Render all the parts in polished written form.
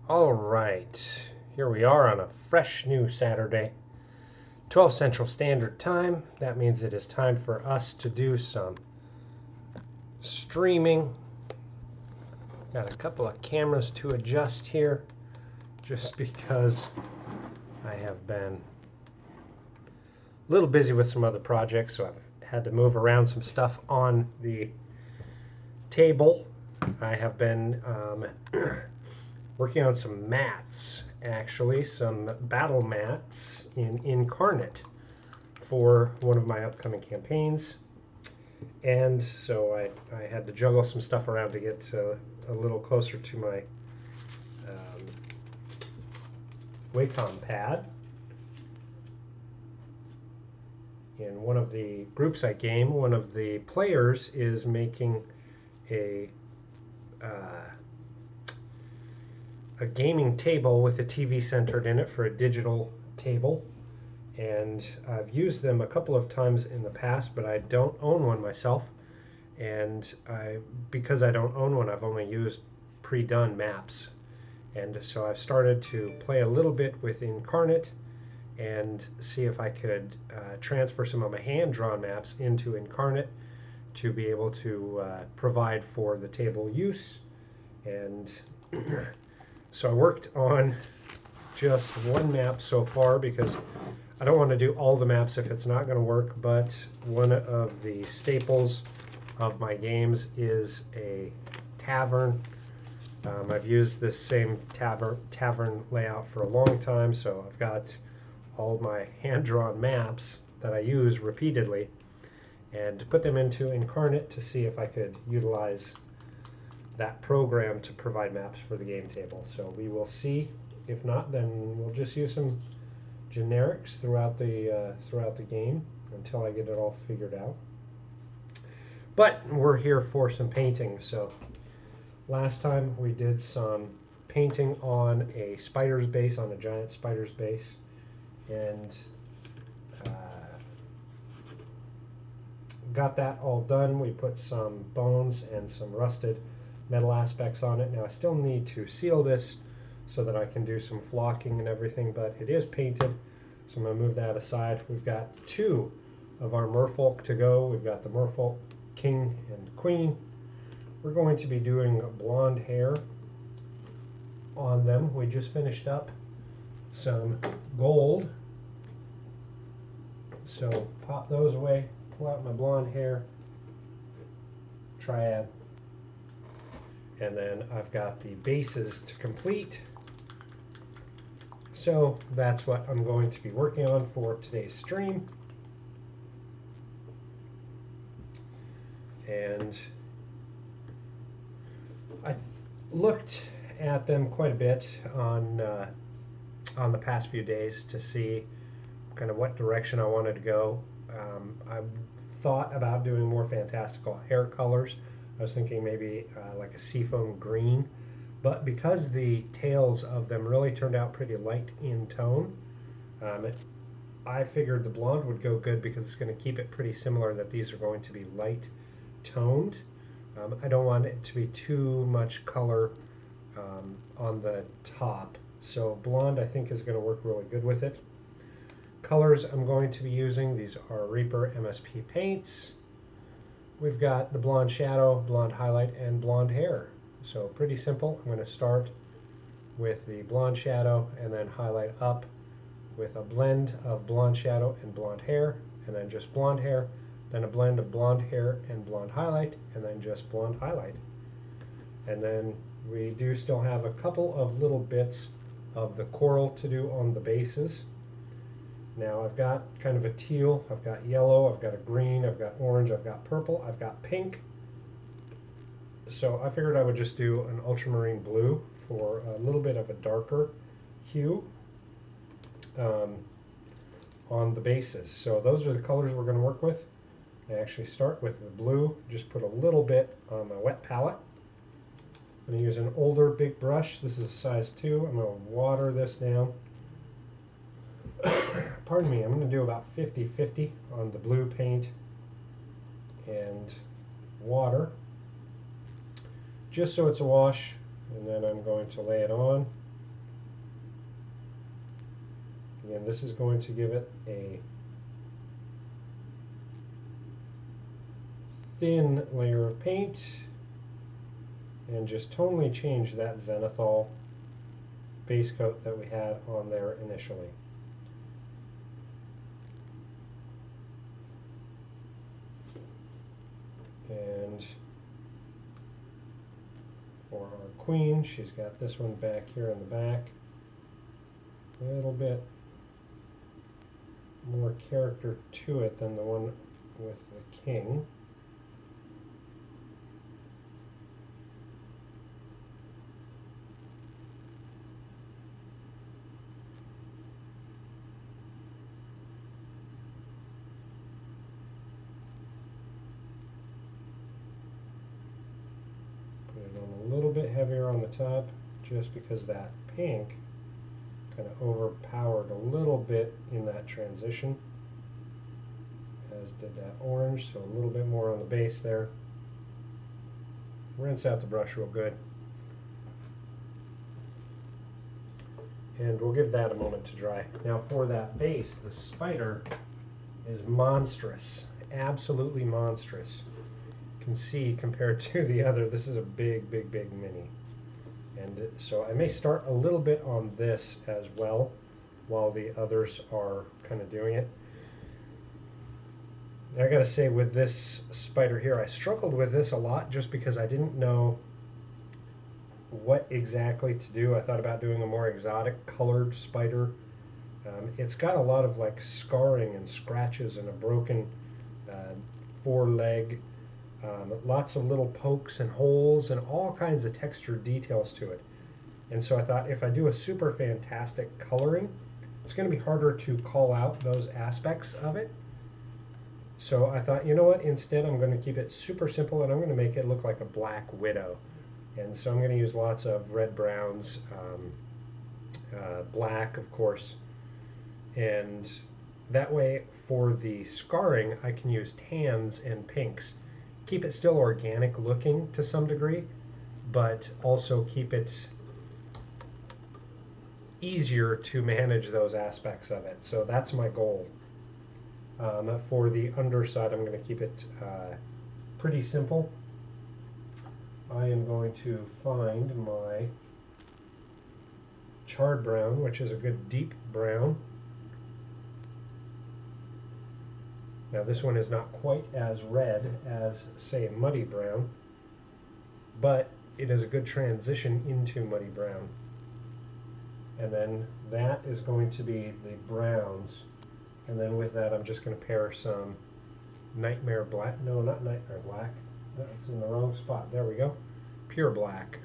All right, here we are on a fresh new Saturday, 12 Central Standard Time. That means it is time for us to do some streaming. Got a couple of cameras to adjust here just because I have been a little busy with some other projects, so I've had to move around some stuff on the table. I have been working on some mats, actually, some battle mats in Inkarnate for one of my upcoming campaigns. And so I had to juggle some stuff around to get a little closer to my Wacom pad. In one of the groups I game, one of the players is making a gaming table with a TV centered in it for a digital table, and I've used them a couple of times in the past, but I don't own one myself, and because I don't own one, I've only used pre-done maps, and so I've started to play a little bit with Inkarnate and see if I could transfer some of my hand-drawn maps into Inkarnate to be able to provide for the table use. And so I worked on just one map so far because I don't want to do all the maps if it's not going to work, but one of the staples of my games is a tavern. I've used this same tavern layout for a long time, so I've got all my hand-drawn maps that I use repeatedly and to put them into Inkarnate to see if I could utilize that program to provide maps for the game table. So we will see. If not, then we'll just use some generics throughout the game until I get it all figured out. But we're here for some painting. So last time we did some painting on a spider's base, on a giant spider's base, and got that all done. We put some bones and some rusted metal aspects on it. Now I still need to seal this so that I can do some flocking and everything, but it is painted, so I'm going to move that aside. We've got two of our merfolk to go. We've got the merfolk king and queen. We're going to be doing blonde hair on them. We just finished up some gold, so pop those away, pull out my blonde hair triad, and then I've got the bases to complete. So that's what I'm going to be working on for today's stream. And I looked at them quite a bit on the past few days to see kind of what direction I wanted to go. I thought about doing more fantastical hair colors. I was thinking maybe like a seafoam green, but because the tails of them really turned out pretty light in tone, I figured the blonde would go good because it's going to keep it pretty similar, that these are going to be light toned. I don't want it to be too much color on the top, so blonde I think is going to work really good with it. Colors I'm going to be using, these are Reaper MSP paints. We've got the blonde shadow, blonde highlight, and blonde hair. So pretty simple. I'm going to start with the blonde shadow and then highlight up with a blend of blonde shadow and blonde hair, and then just blonde hair, then a blend of blonde hair and blonde highlight, and then just blonde highlight. And then we do still have a couple of little bits of the coral to do on the bases. Now I've got kind of a teal, I've got yellow, I've got a green, I've got orange, I've got purple, I've got pink. So I figured I would just do an ultramarine blue for a little bit of a darker hue on the bases. So those are the colors we're going to work with. I actually start with the blue, just put a little bit on my wet palette. I'm going to use an older big brush. This is a size 2. I'm going to water this down. Pardon me, I'm going to do about 50-50 on the blue paint and water, just so it's a wash, and then I'm going to lay it on. Again, this is going to give it a thin layer of paint and just tonally change that Zenithal base coat that we had on there initially. And for our queen, she's got this one back here in the back. A little bit more character to it than the one with the king. Put it on a little bit heavier on the top just because that pink kind of overpowered a little bit in that transition, as did that orange, so a little bit more on the base there. Rinse out the brush real good. And we'll give that a moment to dry. Now for that base, the spider is monstrous, absolutely monstrous. You can see compared to the other, this is a big, big, big mini. And so I may start a little bit on this as well while the others are kind of doing it. I gotta say, with this spider here, I struggled with this a lot just because I didn't know what exactly to do. I thought about doing a more exotic colored spider. It's got a lot of like scarring and scratches and a broken foreleg. Lots of little pokes and holes and all kinds of textured details to it. And so I thought if I do a super fantastic coloring, it's going to be harder to call out those aspects of it. So I thought, you know what, instead I'm going to keep it super simple and I'm going to make it look like a black widow. And so I'm going to use lots of red browns, black of course, and that way for the scarring I can use tans and pinks. Keep it still organic looking to some degree, but also keep it easier to manage those aspects of it. So that's my goal. For the underside, I'm going to keep it pretty simple. I am going to find my charred brown, which is a good deep brown. Now this one is not quite as red as, say, muddy brown, but it is a good transition into muddy brown. And then that is going to be the browns. And then with that, I'm just going to pair some Nightmare Black. No, not Nightmare Black. That's in the wrong spot. There we go. Pure black.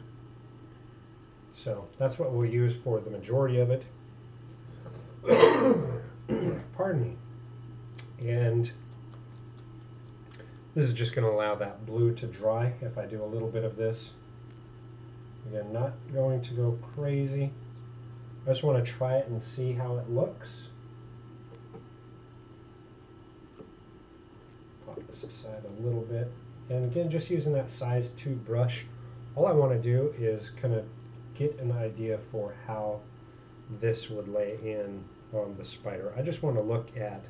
So that's what we'll use for the majority of it. Pardon me. And this is just going to allow that blue to dry if I do a little bit of this. Again, not going to go crazy. I just want to try it and see how it looks. Pop this aside a little bit. And again, just using that size 2 brush, all I want to do is kind of get an idea for how this would lay in on the spider. I just want to look at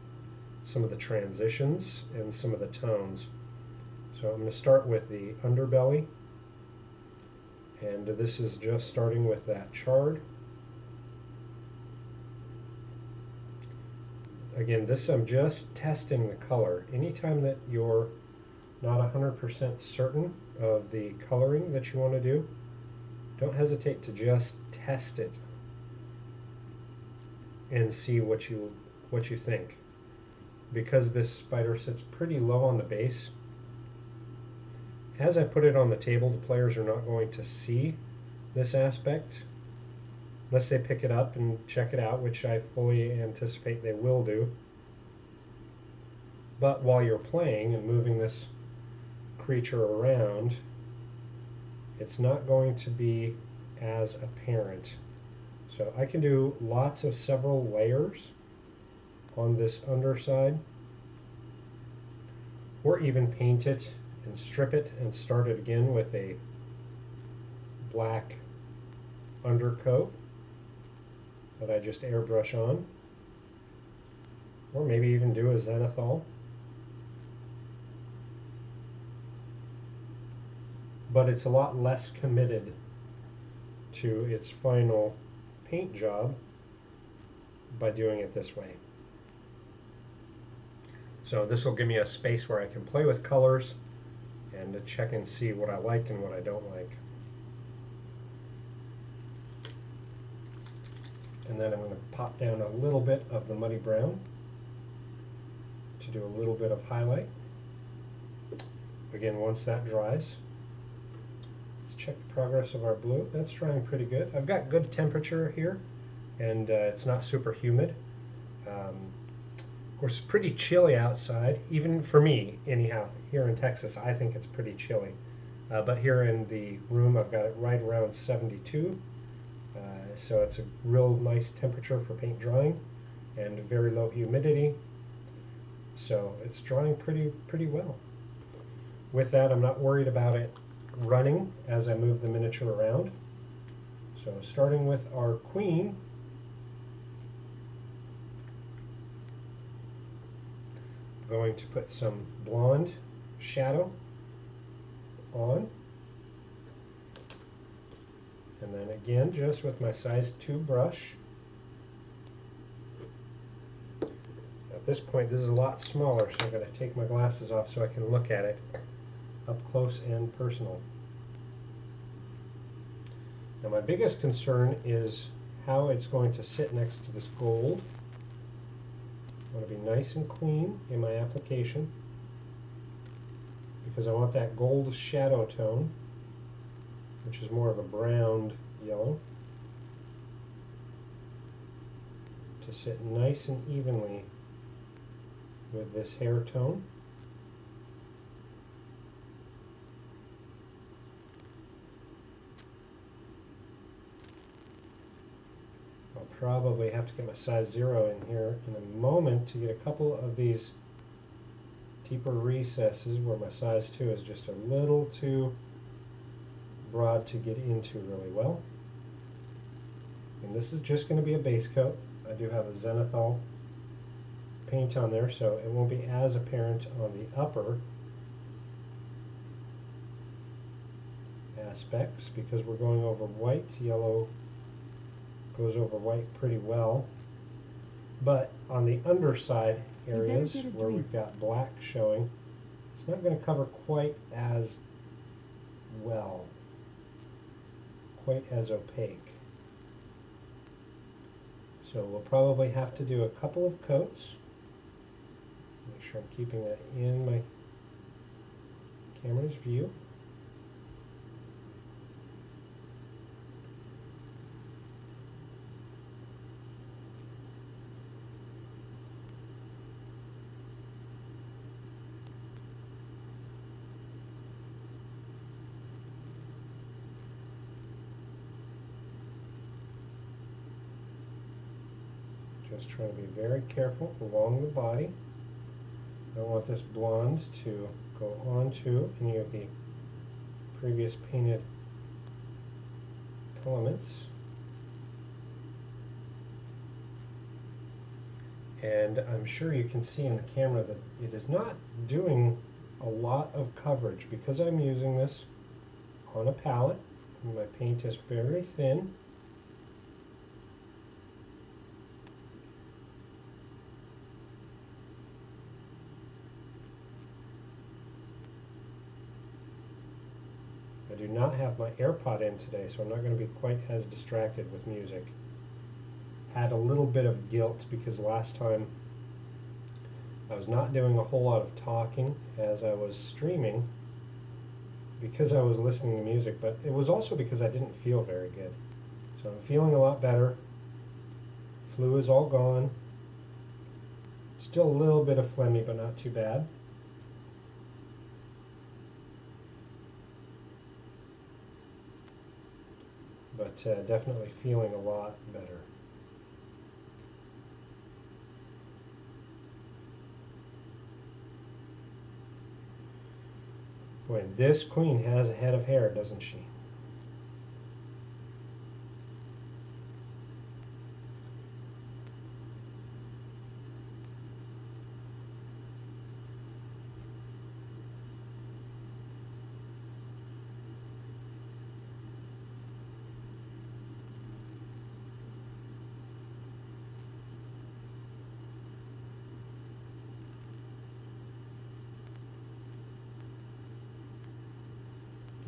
some of the transitions and some of the tones. So I'm going to start with the underbelly, and this is just starting with that charred. Again, this I'm just testing the color. Anytime that you're not 100% certain of the coloring that you want to do, don't hesitate to just test it and see what you think. Because this spider sits pretty low on the base, as I put it on the table, the players are not going to see this aspect unless they pick it up and check it out, which I fully anticipate they will do. But while you're playing and moving this creature around, it's not going to be as apparent. So I can do lots of several layers on this underside, or even paint it and strip it and start it again with a black undercoat that I just airbrush on. or maybe even do a zenithal. But it's a lot less committed to its final paint job by doing it this way. So this will give me a space where I can play with colors and to check and see what I like and what I don't like. And then I'm going to pop down a little bit of the muddy brown to do a little bit of highlight. Again, once that dries, let's check the progress of our blue. That's drying pretty good. I've got good temperature here, and it's not super humid. Of course, it's pretty chilly outside, even for me, anyhow. Here in Texas, I think it's pretty chilly. But here in the room, I've got it right around 72. So it's a real nice temperature for paint drying and very low humidity. So it's drying pretty well. With that, I'm not worried about it running as I move the miniature around. So starting with our queen, I'm going to put some blonde shadow on. And then again, just with my size 2 brush. At this point, this is a lot smaller, so I'm going to take my glasses off so I can look at it up close and personal. Now my biggest concern is how it's going to sit next to this gold. I want to be nice and clean in my application because I want that gold shadow tone, which is more of a browned yellow, to sit nice and evenly with this hair tone. I'll probably have to get my size 0 in here in a moment to get a couple of these deeper recesses where my size 2 is just a little too broad to get into really well. And this is just going to be a base coat. I do have a zenithal paint on there, so it won't be as apparent on the upper aspects because we're going over white. Yellow goes over white pretty well. But on the underside areas where we've got black showing, it's not going to cover quite as well, quite as opaque. So we'll probably have to do a couple of coats. Make sure I'm keeping that in my camera's view. Just trying to be very careful along the body. I don't want this blonde to go onto any of the previous painted elements. And I'm sure you can see in the camera that it is not doing a lot of coverage because I'm using this on a palette. And my paint is very thin. I do not have my AirPod in today, so I'm not going to be quite as distracted with music. Had a little bit of guilt because last time I was not doing a whole lot of talking as I was streaming because I was listening to music, but it was also because I didn't feel very good. So I'm feeling a lot better. Flu is all gone. Still a little bit of phlegmy, but not too bad. But definitely feeling a lot better. Boy, this queen has a head of hair, doesn't she?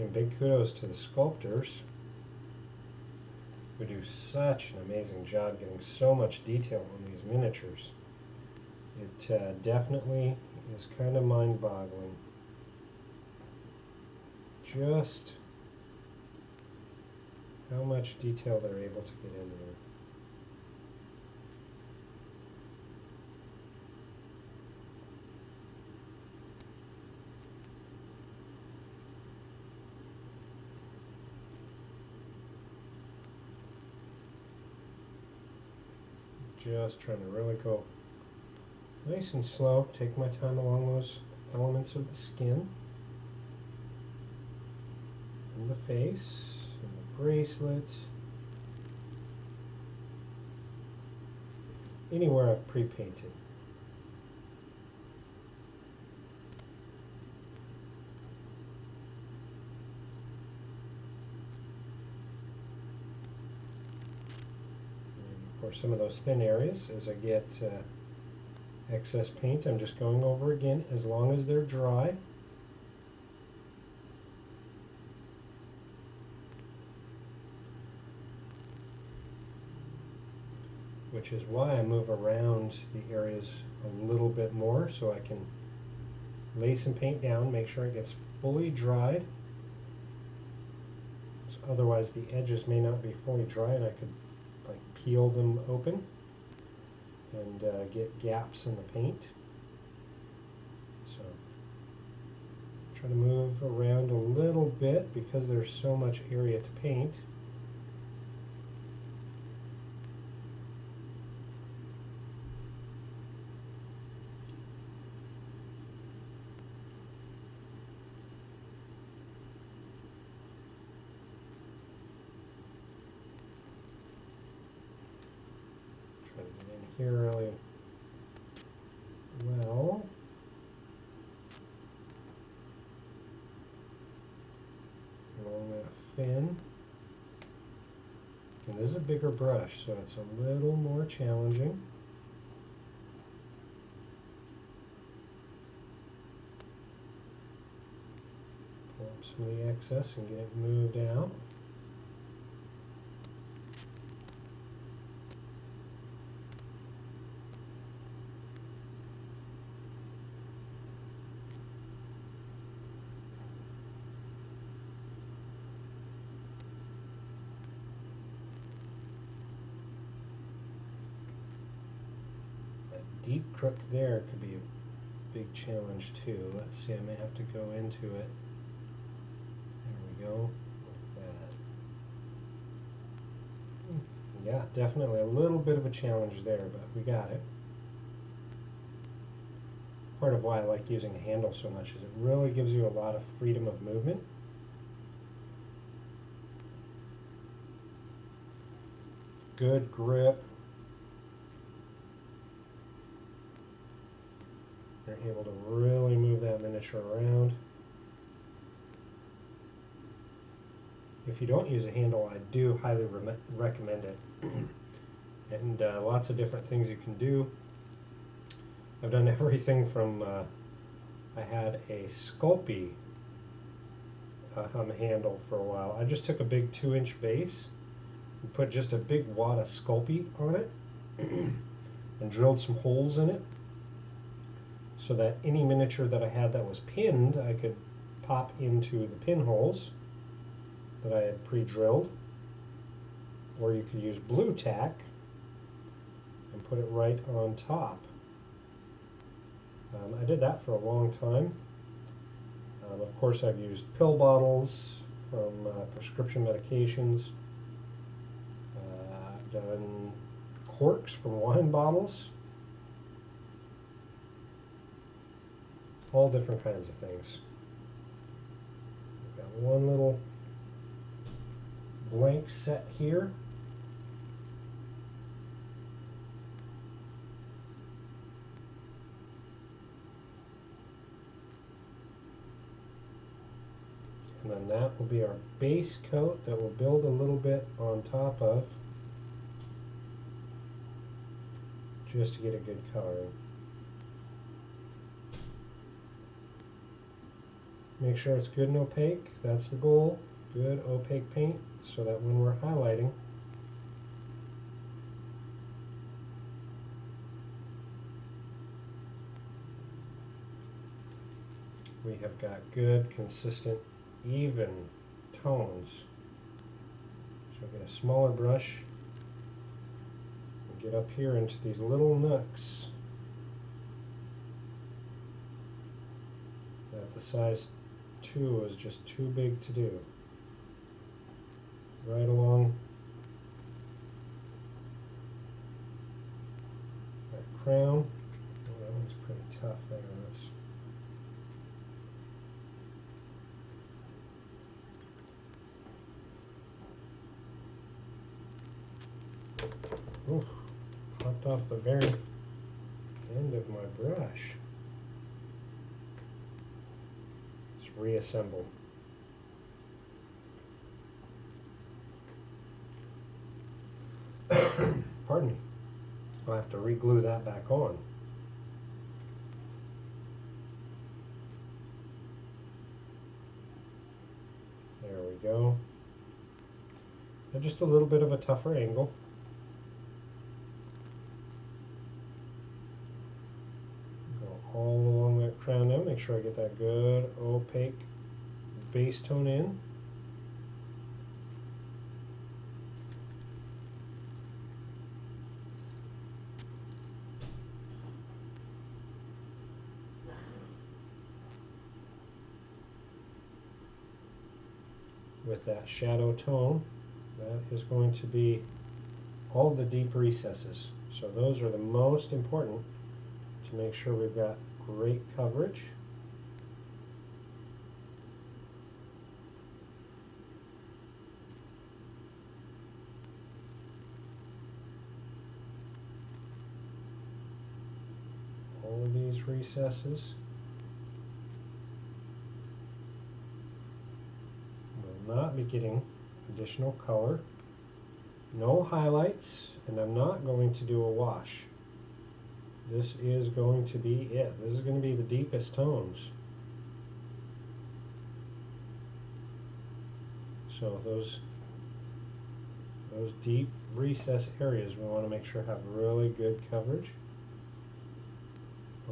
And big kudos to the sculptors who do such an amazing job getting so much detail on these miniatures. It definitely is kind of mind-boggling. Just how much detail they're able to get in there. Just trying to really go nice and slow, take my time along those elements of the skin, and the face, and the bracelet, anywhere I've pre-painted. And of course, some of those thin areas, as I get excess paint, I'm just going over again as long as they're dry. Which is why I move around the areas a little bit more, so I can lay some paint down, make sure it gets fully dried. So otherwise the edges may not be fully dry and I could like peel them open and get gaps in the paint. So try to move around a little bit because there's so much area to paint. Try to get in here really well. Along that fin. And this is a bigger brush, so it's a little more challenging. Pull up some of the excess and get it moved out. Deep crook there could be a big challenge too. Let's see, I may have to go into it. There we go, like that. Yeah, definitely a little bit of a challenge there, but we got it. Part of why I like using a handle so much is it really gives you a lot of freedom of movement. Good grip. You're able to really move that miniature around. If you don't use a handle, I do highly recommend it. And lots of different things you can do. I've done everything from, I had a Sculpey handle for a while. I just took a big 2-inch base and put just a big wad of Sculpey on it and drilled some holes in it, so that any miniature that I had that was pinned, I could pop into the pinholes that I had pre-drilled. Or you could use blue tack and put it right on top. I did that for a long time. Of course, I've used pill bottles from prescription medications. I've done corks from wine bottles. All different kinds of things. We've got one little blank set here. And then that will be our base coat that we'll build a little bit on top of, just to get a good coloring. Make sure it's good and opaque. That's the goal. Good opaque paint so that when we're highlighting, we have got good, consistent, even tones. So get a smaller brush and get up here into these little nooks that the size 2 is just too big to do. Right along that crown. Oh, that one's pretty tough there. Oof, popped off the very end of my brush. Let's reassemble. Pardon me. I'll have to re-glue that back on. There we go. At just a little bit of a tougher angle. All along that crown now, make sure I get that good opaque base tone in. With that shadow tone, that is going to be all the deep recesses. So those are the most important to make sure we've got great coverage. All of these recesses will not be getting additional color. No highlights, and I'm not going to do a wash. This is going to be it. This is going to be the deepest tones. So those deep recess areas we want to make sure have really good coverage.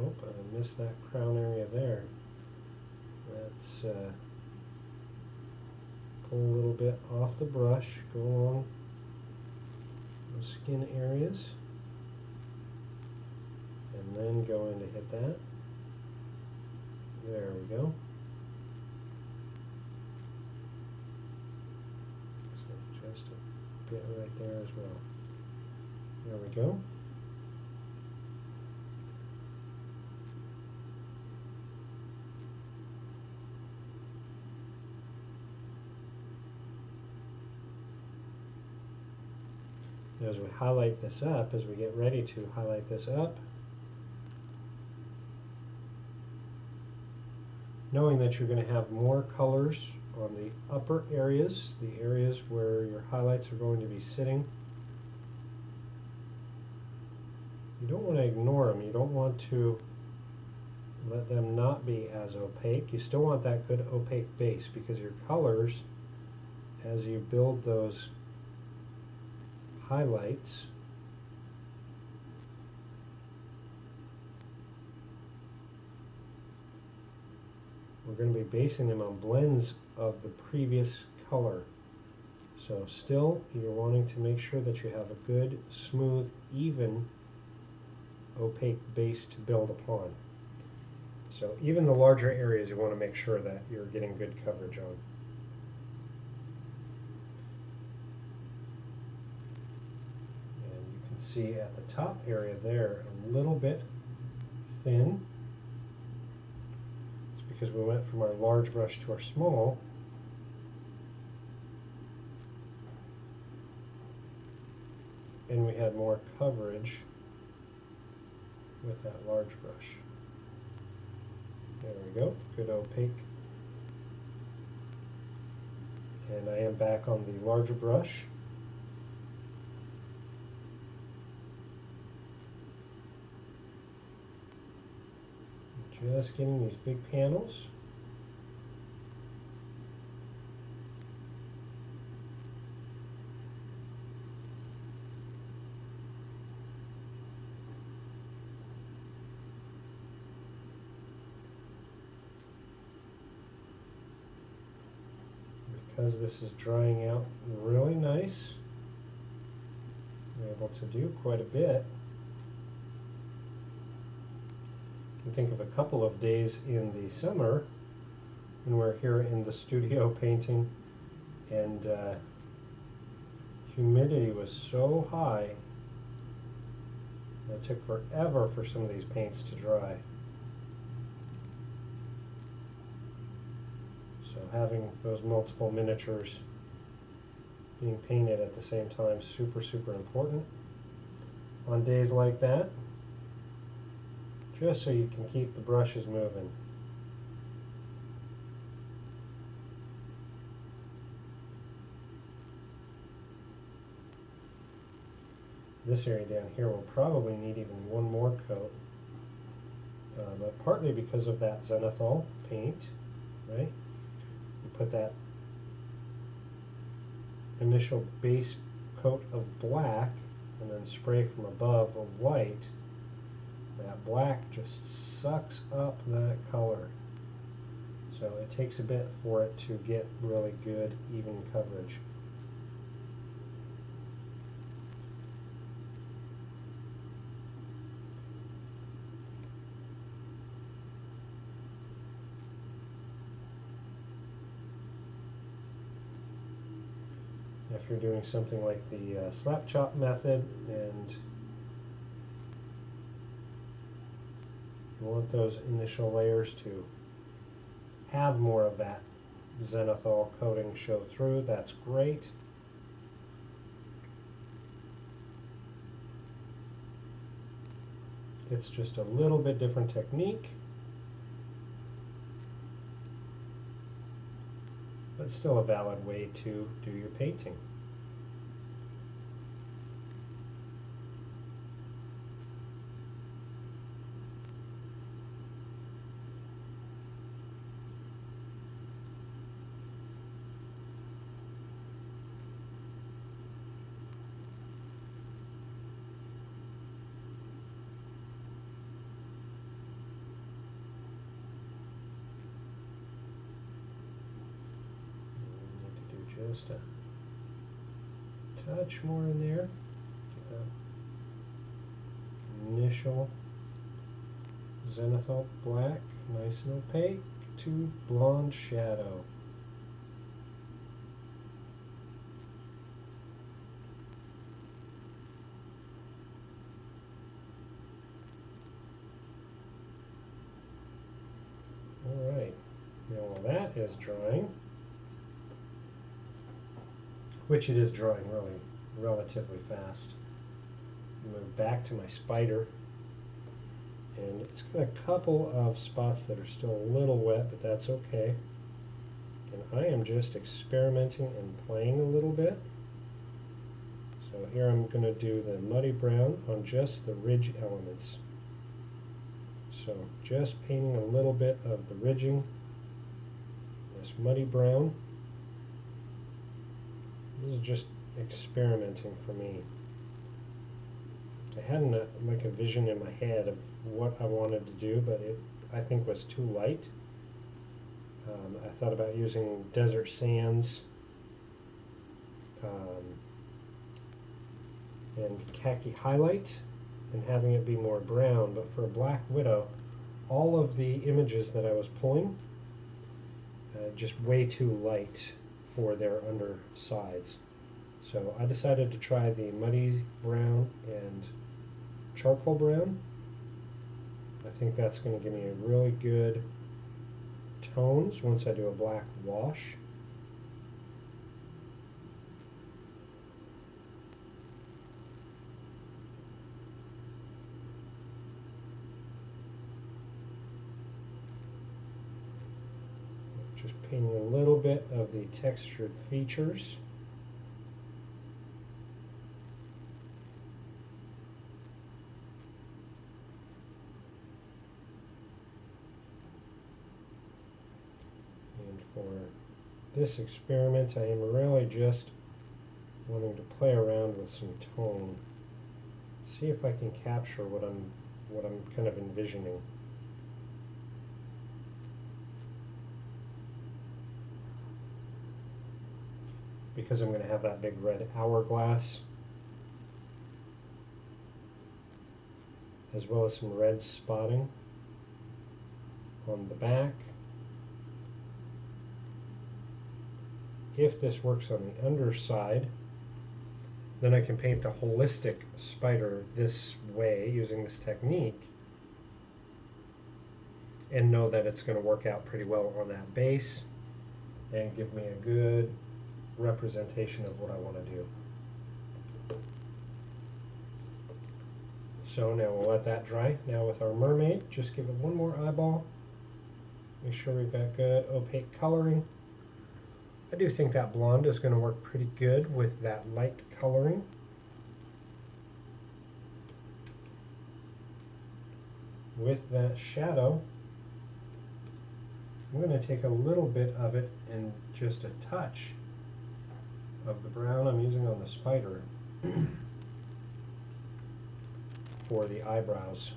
Oh, I missed that crown area there. Let's pull a little bit off the brush, go along those skin areas, and then go in to hit that. There we go. So just a bit right there as well. There we go. As we highlight this up, as we get ready to highlight this up, knowing that you're going to have more colors on the upper areas, the areas where your highlights are going to be sitting. You don't want to ignore them. You don't want to let them not be as opaque. You still want that good opaque base, because your colors, as you build those highlights, we're going to be basing them on blends of the previous color. So still, you're wanting to make sure that you have a good, smooth, even, opaque base to build upon. So even the larger areas, you want to make sure that you're getting good coverage on. And you can see at the top area there, a little bit thin. Because we went from our large brush to our small. And we had more coverage with that large brush. There we go, good opaque. And I am back on the larger brush. Just getting these big panels. because this is drying out really nice, I'm able to do quite a bit. I can think of a couple of days in the summer when we're here in the studio painting, and humidity was so high that it took forever for some of these paints to dry. So having those multiple miniatures being painted at the same time, super important on days like that, just so you can keep the brushes moving. This area down here will probably need even one more coat, but partly because of that zenithal paint, right? You put that initial base coat of black and then spray from above of white. That black just sucks up that color. So it takes a bit for it to get really good, even coverage. If you're doing something like the slap chop method and you want those initial layers to have more of that zenithal coating show through, that's great. It's just a little bit different technique, but still a valid way to do your painting. Just a touch more in there. Get that initial zenithal black nice and opaque to blonde shadow. Alright, now while that is drying, which it is drying really relatively fast, move back to my spider, and it's got a couple of spots that are still a little wet, but that's okay. And I am just experimenting and playing a little bit. So here I'm going to do the muddy brown on just the ridge elements. So just painting a little bit of the ridging, this muddy brown. This is just experimenting for me. I had like a vision in my head of what I wanted to do, but it I think was too light. I thought about using desert sands and khaki highlight and having it be more brown, but for a Black Widow, all of the images that I was pulling just way too light for their undersides. So I decided to try the muddy brown and charcoal brown. I think that's going to give me a really good tones once I do a black wash. Just painting a little bit of the textured features. And for this experiment, I am really just wanting to play around with some tone. See if I can capture what I'm kind of envisioning. because I'm going to have that big red hourglass, as well as some red spotting on the back. If this works on the underside, then I can paint the holistic spider this way using this technique and know that it's going to work out pretty well on that base and give me a good representation of what I want to do. So now we'll let that dry. Now with our mermaid, just give it one more eyeball. Make sure we've got good opaque coloring. I do think that blonde is going to work pretty good with that light coloring. With that shadow, I'm going to take a little bit of it and just a touch of the brown I'm using on the spider for the eyebrows.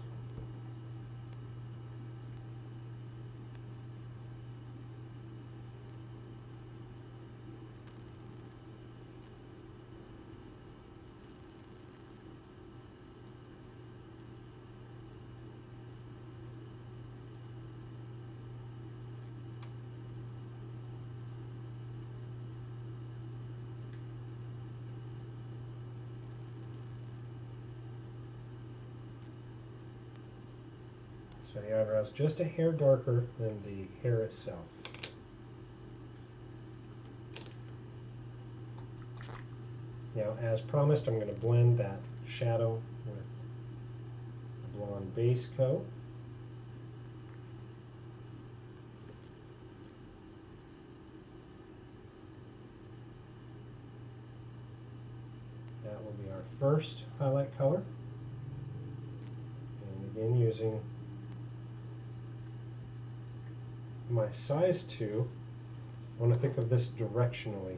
So the eyebrows just a hair darker than the hair itself. Now, as promised, I'm going to blend that shadow with a blonde base coat. That will be our first highlight color. And again, using my size 2, I want to think of this directionally.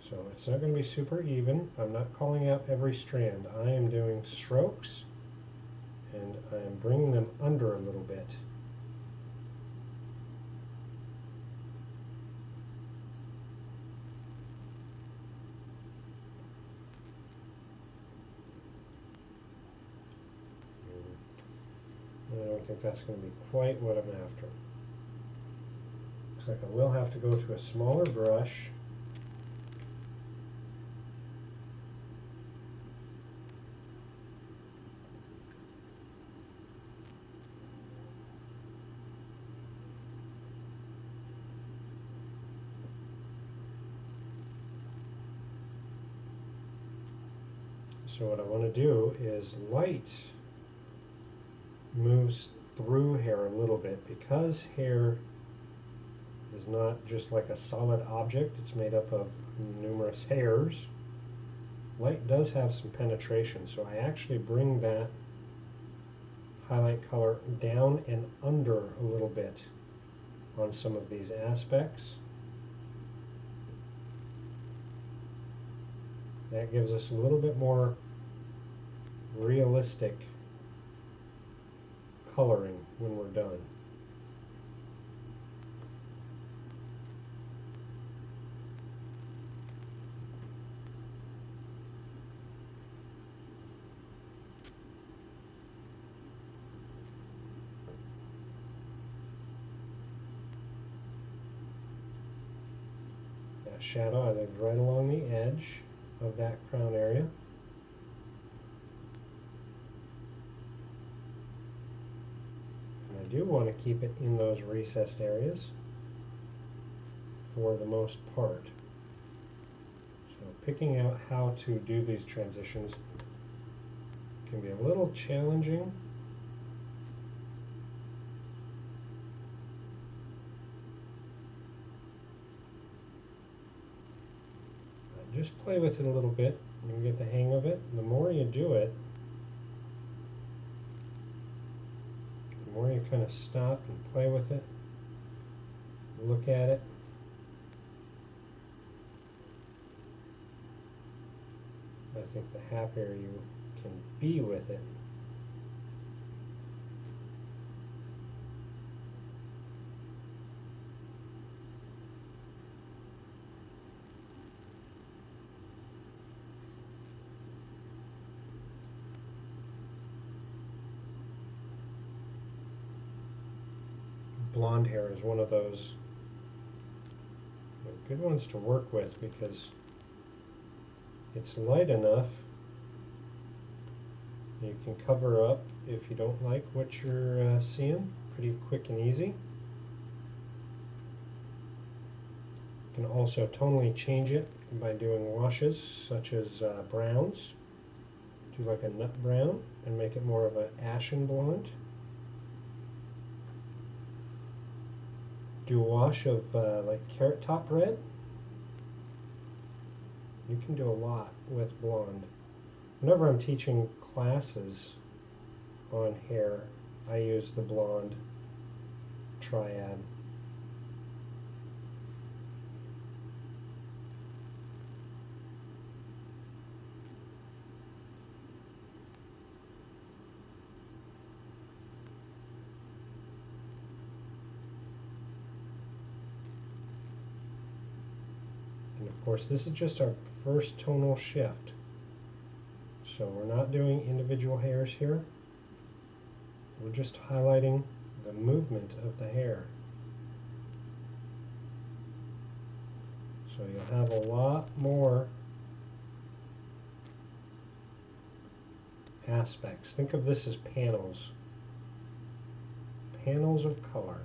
So it's not going to be super even. I'm not calling out every strand. I am doing strokes and I am bringing them under a little bit. I don't think that's going to be quite what I'm after. Looks like I will have to go to a smaller brush. So what I want to do is light moves through hair a little bit. Because hair is not just like a solid object, it's made up of numerous hairs, light does have some penetration. So I actually bring that highlight color down and under a little bit on some of these aspects. That gives us a little bit more realistic coloring when we're done. That shadow I think right along the edge of that crown area. I do want to keep it in those recessed areas for the most part. So picking out how to do these transitions can be a little challenging. Just play with it a little bit and you get the hang of it. The more you do it, the more you kind of stop and play with it, look at it. I think the happier you can be with it. blonde hair is one of those good ones to work with because it's light enough. You can cover up if you don't like what you're seeing, pretty quick and easy. You can also tonally change it by doing washes such as browns. Do like a nut brown and make it more of an ashen blonde. Do a wash of like carrot top red. You can do a lot with blonde. Whenever I'm teaching classes on hair, I use the blonde triad. And of course, this is just our first tonal shift. So we're not doing individual hairs here. We're just highlighting the movement of the hair. So you'll have a lot more aspects. Think of this as panels. Panels of color.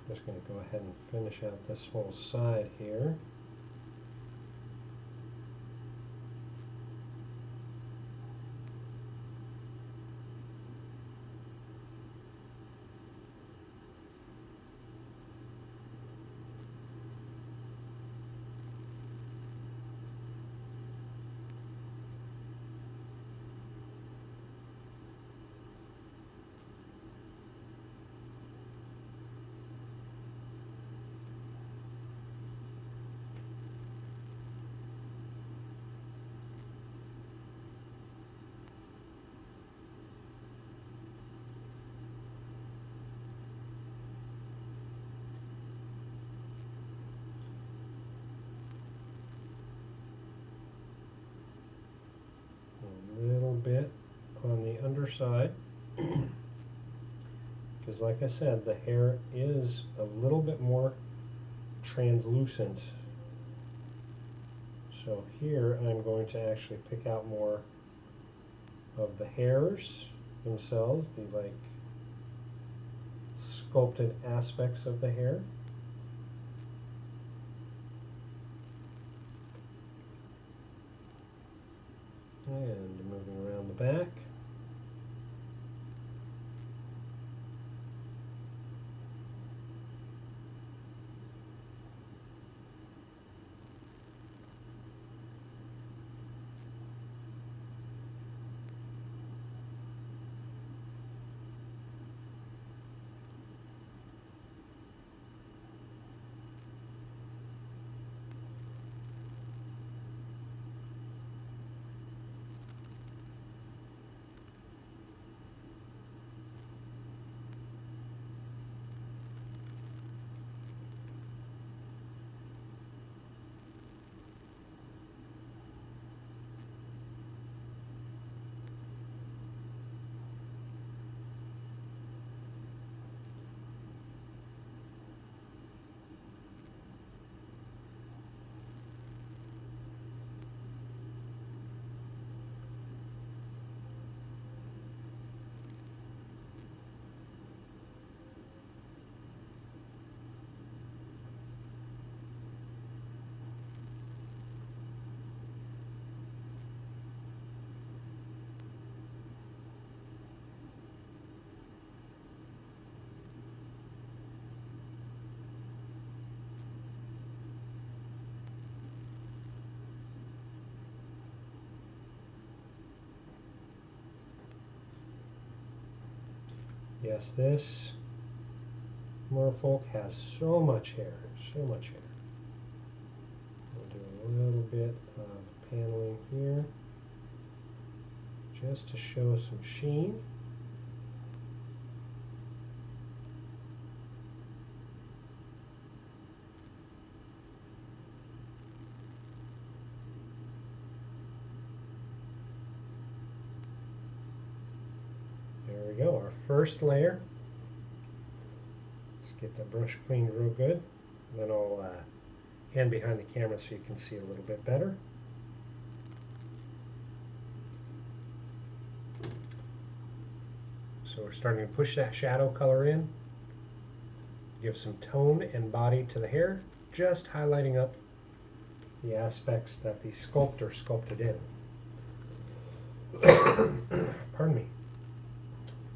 Just going to go ahead and finish out this whole side here. A little bit on the underside because like I said, the hair is a little bit more translucent. So here I'm going to actually pick out more of the hairs themselves, the like sculpted aspects of the hair. And moving around the back. Yes, this merfolk has so much hair, so much hair. We'll do a little bit of paneling here just to show some sheen. There we go, our first layer. Let's get the brush cleaned real good. Then I'll hand behind the camera so you can see a little bit better. So we're starting to push that shadow color in, give some tone and body to the hair, just highlighting up the aspects that the sculptor sculpted in. Pardon me.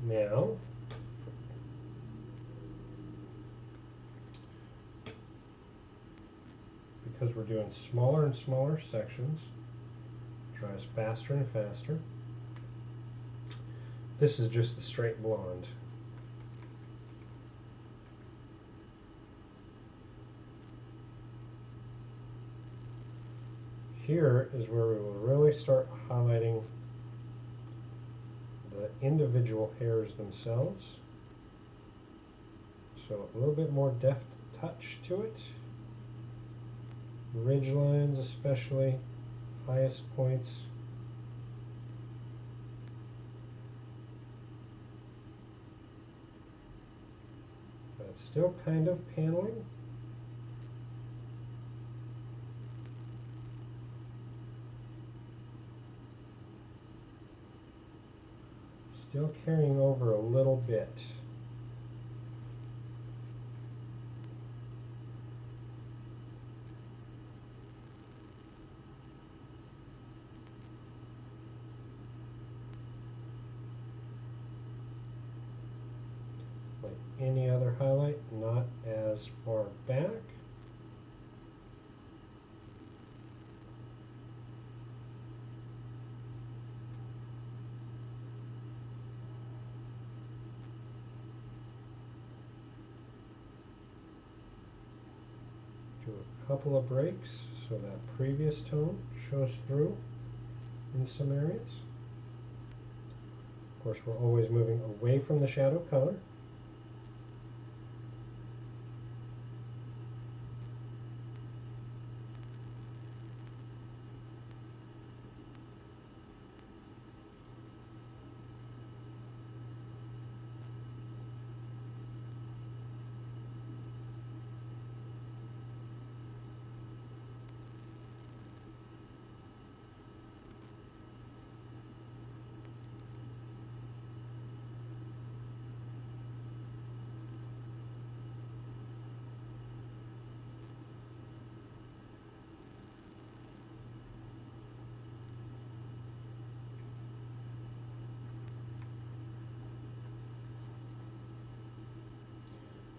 Now, because we're doing smaller and smaller sections, dries faster and faster. This is just the straight blonde. Here is where we will really start highlighting the individual hairs themselves. So a little bit more deft touch to it. Ridge lines especially, highest points. But it's still kind of paneling. Still carrying over a little bit. Like any other highlight, not as far back. Do a couple of breaks so that previous tone shows through in some areas. Of course, we're always moving away from the shadow color.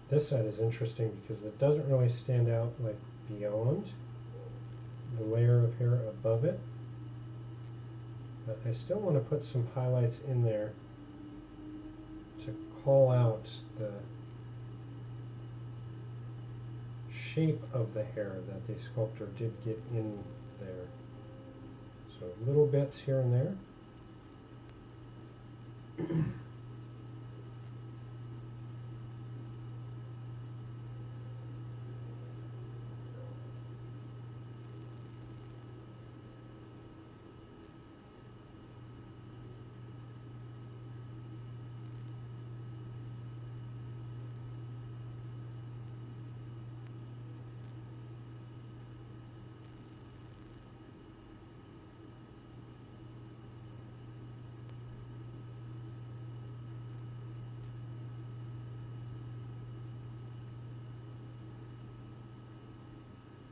This side is interesting because it doesn't really stand out like beyond the layer of hair above it. But I still want to put some highlights in there to call out the shape of the hair that the sculptor did get in there. So little bits here and there.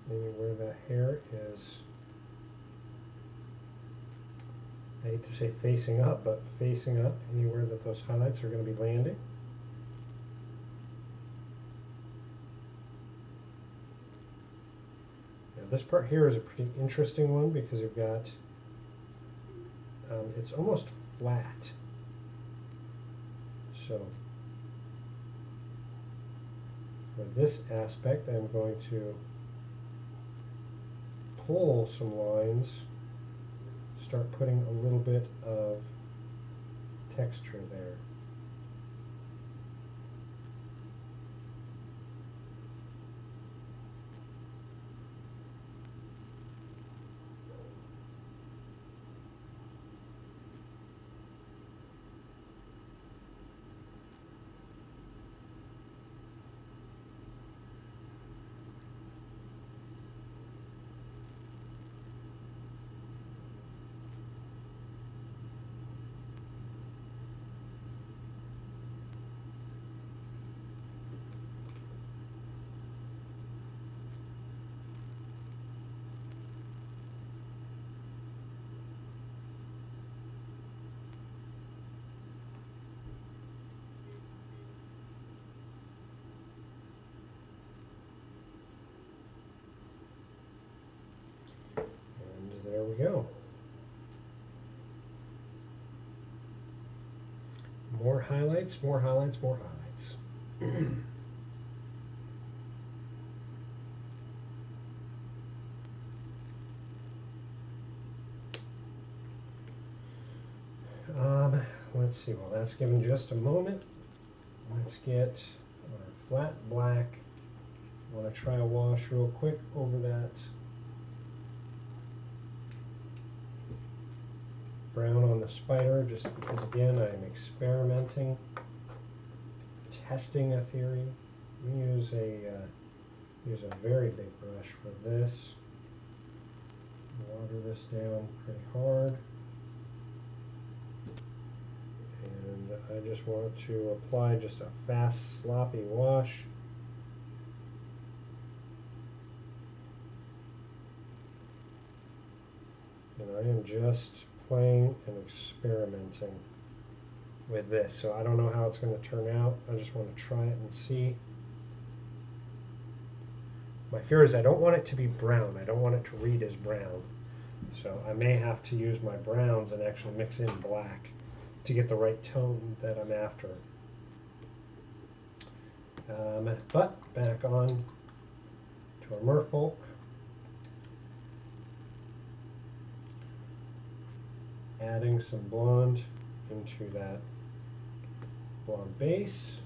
Maybe where that hair is, I hate to say facing up, but facing up, anywhere that those highlights are going to be landing. Now this part here is a pretty interesting one because you've got, it's almost flat. So for this aspect, I'm going to pull some lines, start putting a little bit of texture there. And there we go. More highlights, more highlights, more highlights. Let's see, well, that's given just a moment. Let's get our flat black. I want to try a wash real quick over that brown on the spider, just because, again, I'm experimenting, testing a theory. We use a very big brush for this. Water this down pretty hard. And I just want to apply just a fast, sloppy wash. And I am just playing and experimenting with this. So I don't know how it's going to turn out. I just want to try it and see. My fear is I don't want it to be brown. I don't want it to read as brown. So I may have to use my browns and actually mix in black to get the right tone that I'm after. But back on to our merfolk. Adding some blonde into that blonde base.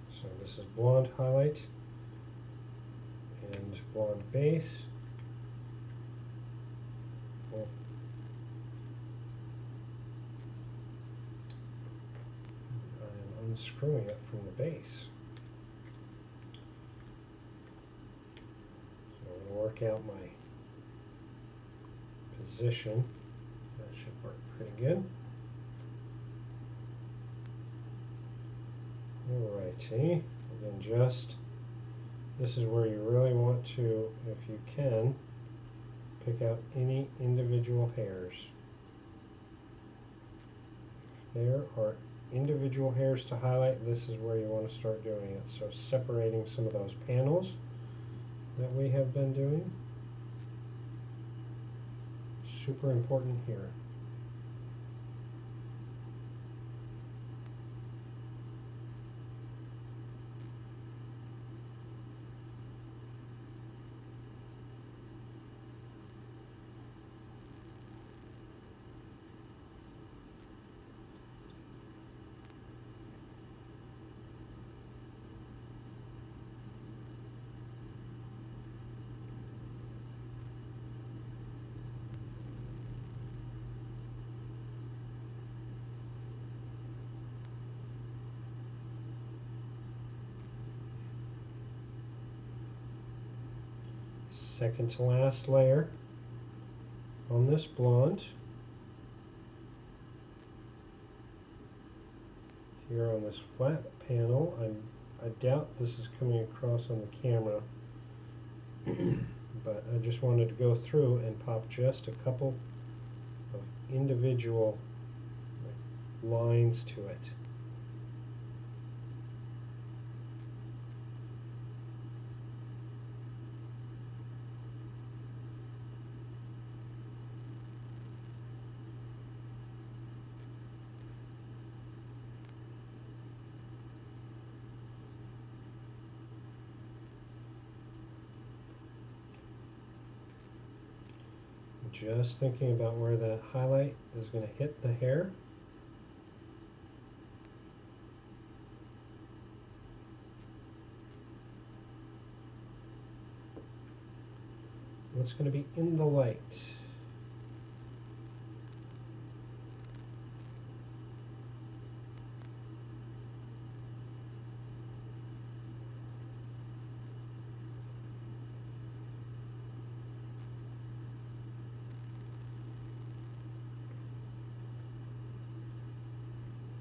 So this is blonde highlight and blonde base. Oh. I am unscrewing it from the base. So I'm going to work out my position. That should work pretty good. Alrighty, again, this is where you really want to, if you can, pick out any individual hairs. If there are individual hairs to highlight, this is where you want to start doing it. So separating some of those panels that we have been doing. Super important here. Second to last layer on this blonde. Here on this flat panel, I doubt this is coming across on the camera, but I just wanted to go through and pop just a couple of individual lines to it. just thinking about where that highlight is going to hit the hair. What's going to be in the light?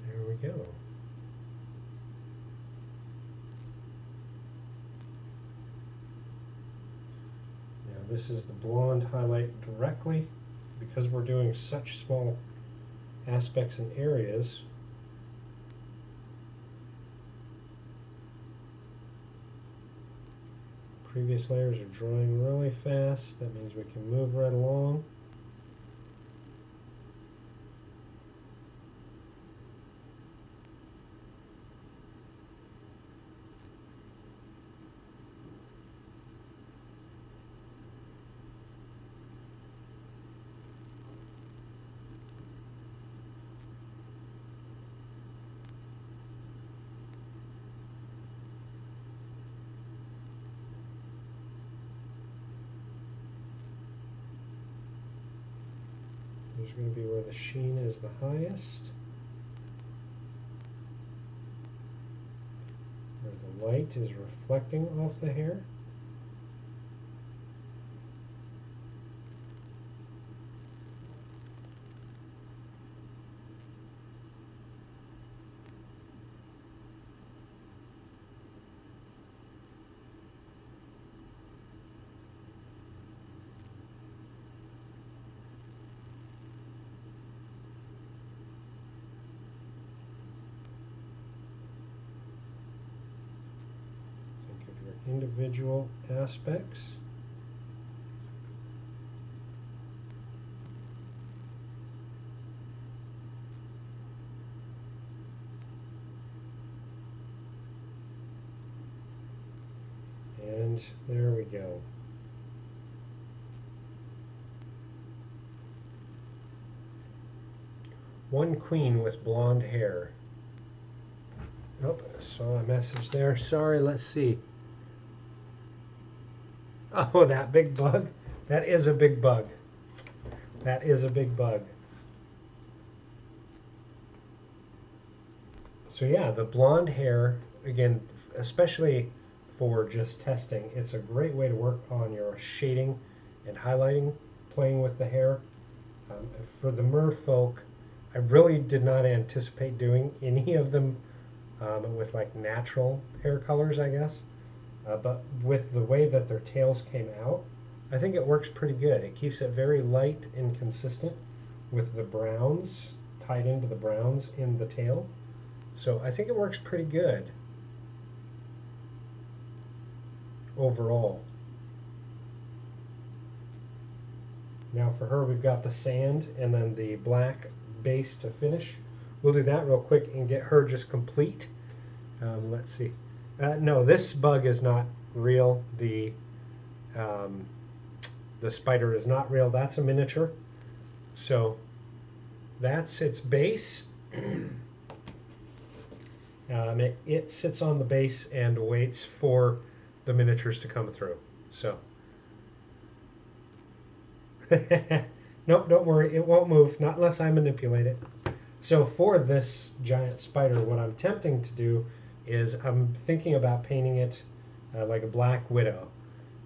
There we go. This is the blonde highlight directly. Because we're doing such small aspects and areas, previous layers are drying really fast. That means we can move right along. There's going to be where the sheen is the highest, where the light is reflecting off the hair. Individual aspects. And there we go. One queen with blonde hair. Oh, I saw a message there. Sorry, let's see. Oh, that big bug. That is a big bug. That is a big bug. So yeah, the blonde hair, again, especially for just testing, it's a great way to work on your shading and highlighting, playing with the hair. For the merfolk, I really did not anticipate doing any of them with like natural hair colors, I guess. But with the way that their tails came out, I think it works pretty good. It keeps it very light and consistent with the browns tied into the browns in the tail. So I think it works pretty good overall. Now for her, we've got the sand and then the black base to finish. We'll do that real quick and get her just complete. Let's see. No, this bug is not real. The spider is not real. That's a miniature. So that's its base. It sits on the base and waits for the miniatures to come through. So, nope, don't worry. It won't move. Not unless I manipulate it. So for this giant spider, what I'm attempting to do is I'm thinking about painting it like a black widow.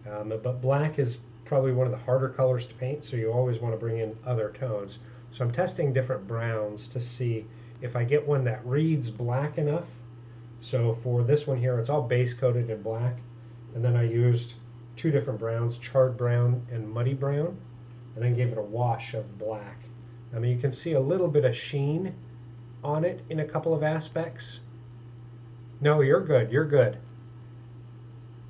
But black is probably one of the harder colors to paint, so you always want to bring in other tones. So I'm testing different browns to see if I get one that reads black enough. So for this one here, it's all base coated in black. And then I used two different browns, charred brown and muddy brown, and then gave it a wash of black. I mean, you can see a little bit of sheen on it in a couple of aspects. No, you're good. You're good.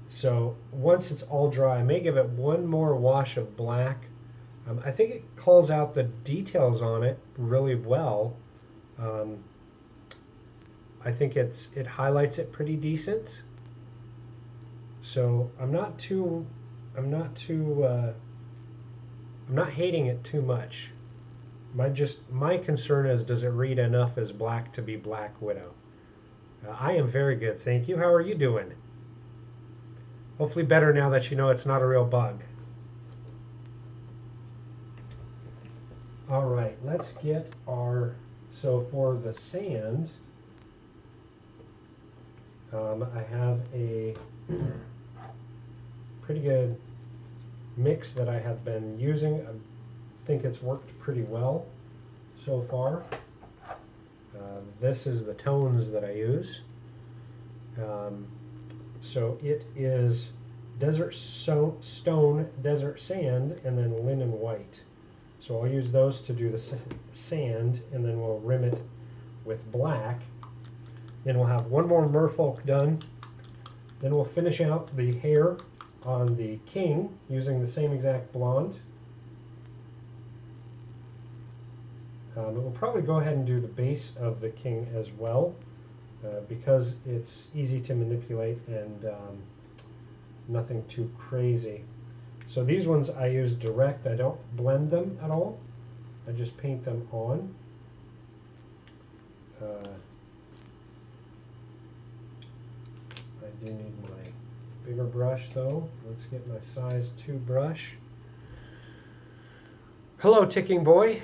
So once it's all dry, I may give it one more wash of black. I think it calls out the details on it really well. I think it highlights it pretty decent. So I'm not too I'm not hating it too much. My concern is, does it read enough as black to be Black Widow? I am very good, thank you. How are you doing? Hopefully better now that you know it's not a real bug. All right, let's get our, so for the sand, I have a pretty good mix that I have been using. I think it's worked pretty well so far. This is the tones that I use. So it is desert stone, desert sand, and then linen white. So I'll use those to do the sand, and then we'll rim it with black. Then we'll have one more merfolk done. Then we'll finish out the hair on the king using the same exact blonde. We'll probably go ahead and do the base of the king as well, because it's easy to manipulate and nothing too crazy. So these ones I use direct. I don't blend them at all. I just paint them on. I do need my bigger brush though. Let's get my size 2 brush. Hello, ticking boy.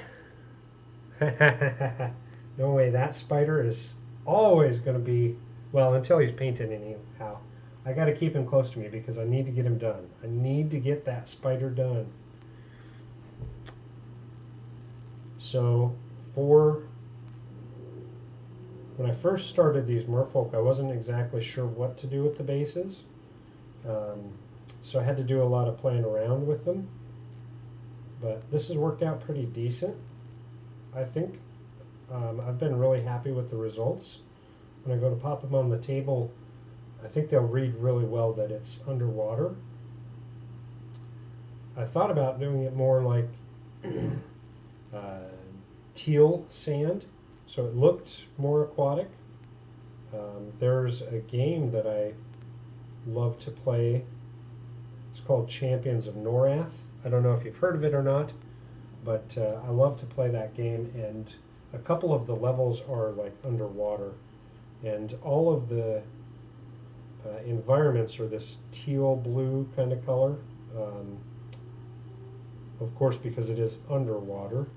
No way, that spider is always going to be, well, until he's painted anyhow. I got to keep him close to me because I need to get him done. I need to get that spider done. So for when I first started these merfolk, I wasn't exactly sure what to do with the bases. So I had to do a lot of playing around with them. But this has worked out pretty decent, I think. I've been really happy with the results. When I go to pop them on the table, I think they'll read really well that it's underwater. I thought about doing it more like teal sand, so it looked more aquatic. There's a game that I love to play. It's called Champions of Norath. I don't know if you've heard of it or not, but I love to play that game, and a couple of the levels are like underwater, and all of the environments are this teal blue kind of color, of course because it is underwater,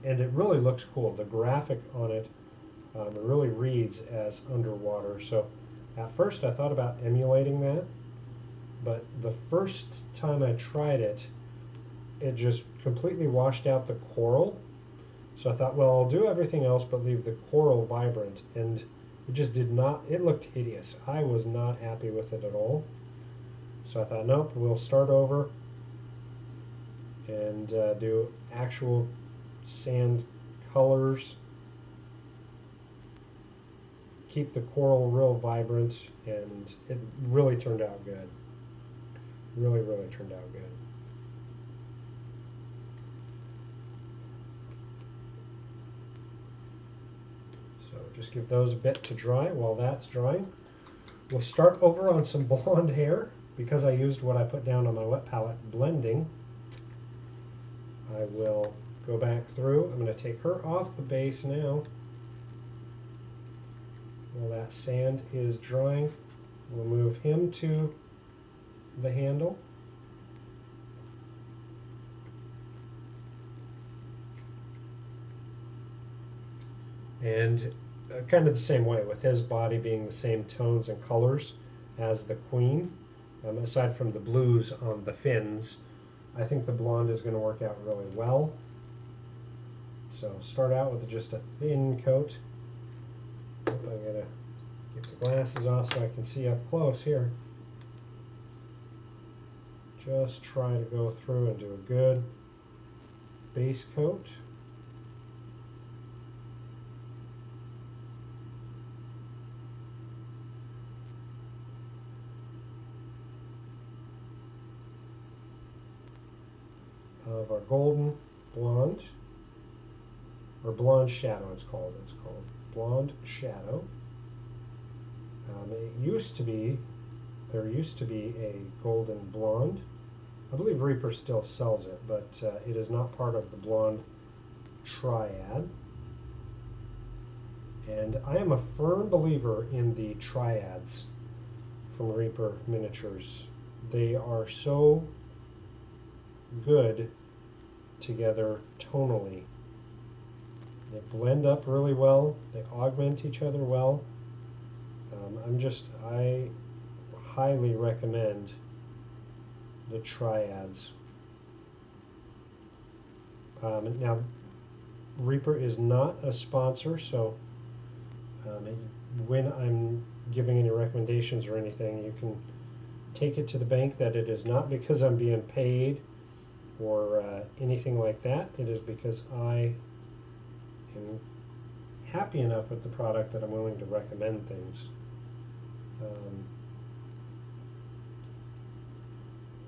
and it really looks cool. The graphic on it, it really reads as underwater. So at first I thought about emulating that, but the first time I tried it, it just completely washed out the coral. So I thought, well, I'll do everything else but leave the coral vibrant, and it just did not, it looked hideous. I was not happy with it at all. So I thought, nope, we'll start over and do actual sand colors. Keep the coral real vibrant, and it really turned out good. Really, really turned out good. So just give those a bit to dry. While that's drying, we'll start over on some blonde hair. Because I used what I put down on my wet palette blending, I will go back through. I'm going to take her off the base now. While that sand is drying, we'll move him to the handle. And kind of the same way, with his body being the same tones and colors as the queen. Aside from the blues on the fins, I think the blonde is going to work out really well. So start out with just a thin coat. I'm going to get the glasses off so I can see up close here. Just try to go through and do a good base coat. Of our golden blonde, or blonde shadow it's called. It's called blonde shadow. There used to be a golden blonde, I believe Reaper still sells it, but it is not part of the Blonde Triad. And I am a firm believer in the triads from Reaper Miniatures. They are so good together tonally. They blend up really well. They augment each other well. I highly recommend the triads. Now, Reaper is not a sponsor, so when I'm giving any recommendations or anything, you can take it to the bank that it is not because I'm being paid or anything like that. It is because I am happy enough with the product that I'm willing to recommend things.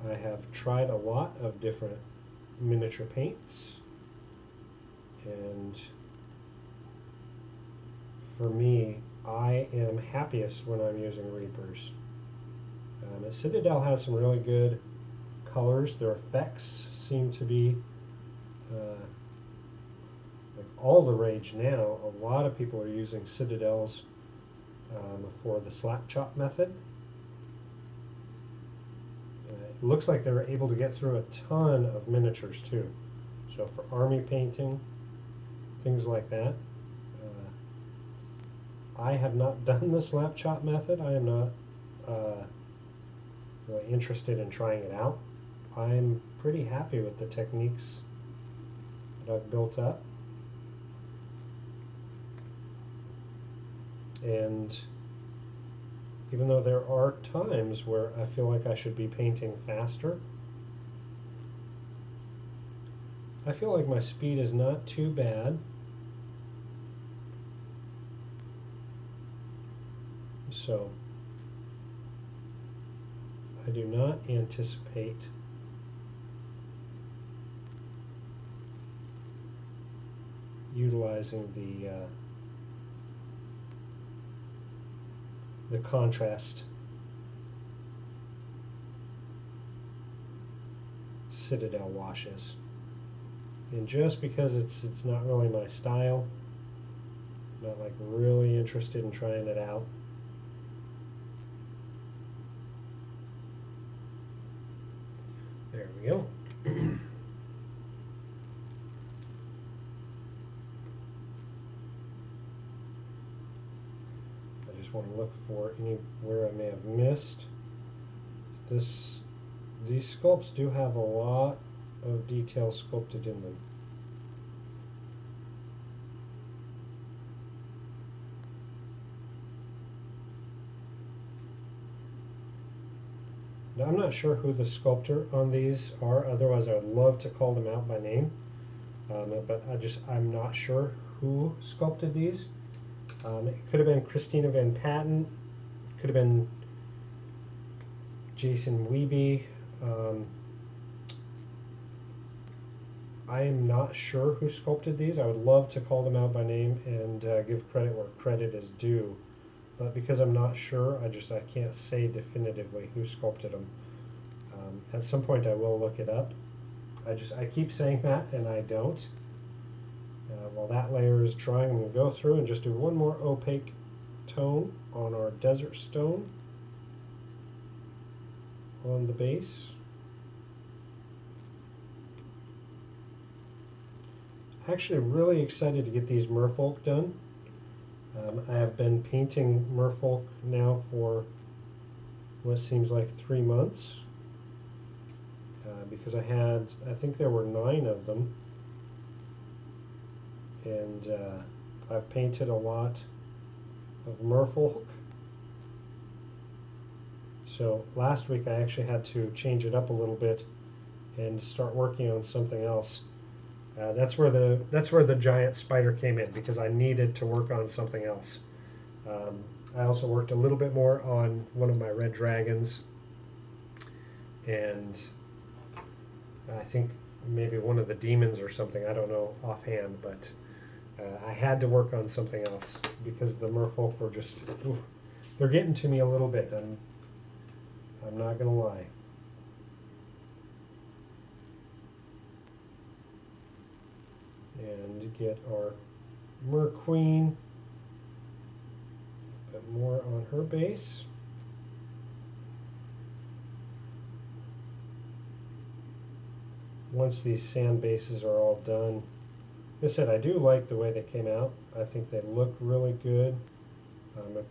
I have tried a lot of different miniature paints, and for me, I am happiest when I'm using Reapers. Citadel has some really good colors. Their effects seem to be like all the rage now. A lot of people are using Citadels for the slap chop method. It looks like they were able to get through a ton of miniatures too. So for army painting, things like that. I have not done the slap chop method. I am not really interested in trying it out. I'm pretty happy with the techniques that I've built up. And even though there are times where I feel like I should be painting faster, I feel like my speed is not too bad. So I do not anticipate utilizing the contrast Citadel washes. And just because it's not really my style, I'm not like really interested in trying it out. There we go. I just want to look for anywhere I may have missed. These sculpts do have a lot of detail sculpted in them. Now, I'm not sure who the sculptor on these are, otherwise I would love to call them out by name. But I'm not sure who sculpted these. It could have been Christina Van Patten, could have been Jason Wiebe. I am not sure who sculpted these. I would love to call them out by name and give credit where credit is due. But because I'm not sure, I can't say definitively who sculpted them. At some point I will look it up. I keep saying that and I don't. While that layer is drying, I'm going to go through and just do one more opaque tone on our desert stone on the base. Actually really excited to get these merfolk done. I have been painting merfolk now for what seems like 3 months because I think there were 9 of them, and I've painted a lot of merfolk. So last week I actually had to change it up a little bit and start working on something else. That's where the giant spider came in, because I needed to work on something else. I also worked a little bit more on one of my red dragons, and I think maybe one of the demons or something. I don't know offhand, but I had to work on something else because the merfolk were just, they're getting to me a little bit. I'm not gonna lie. and get our Merqueen a bit more on her base. Once these sand bases are all done, like I said, I do like the way they came out. I think they look really good.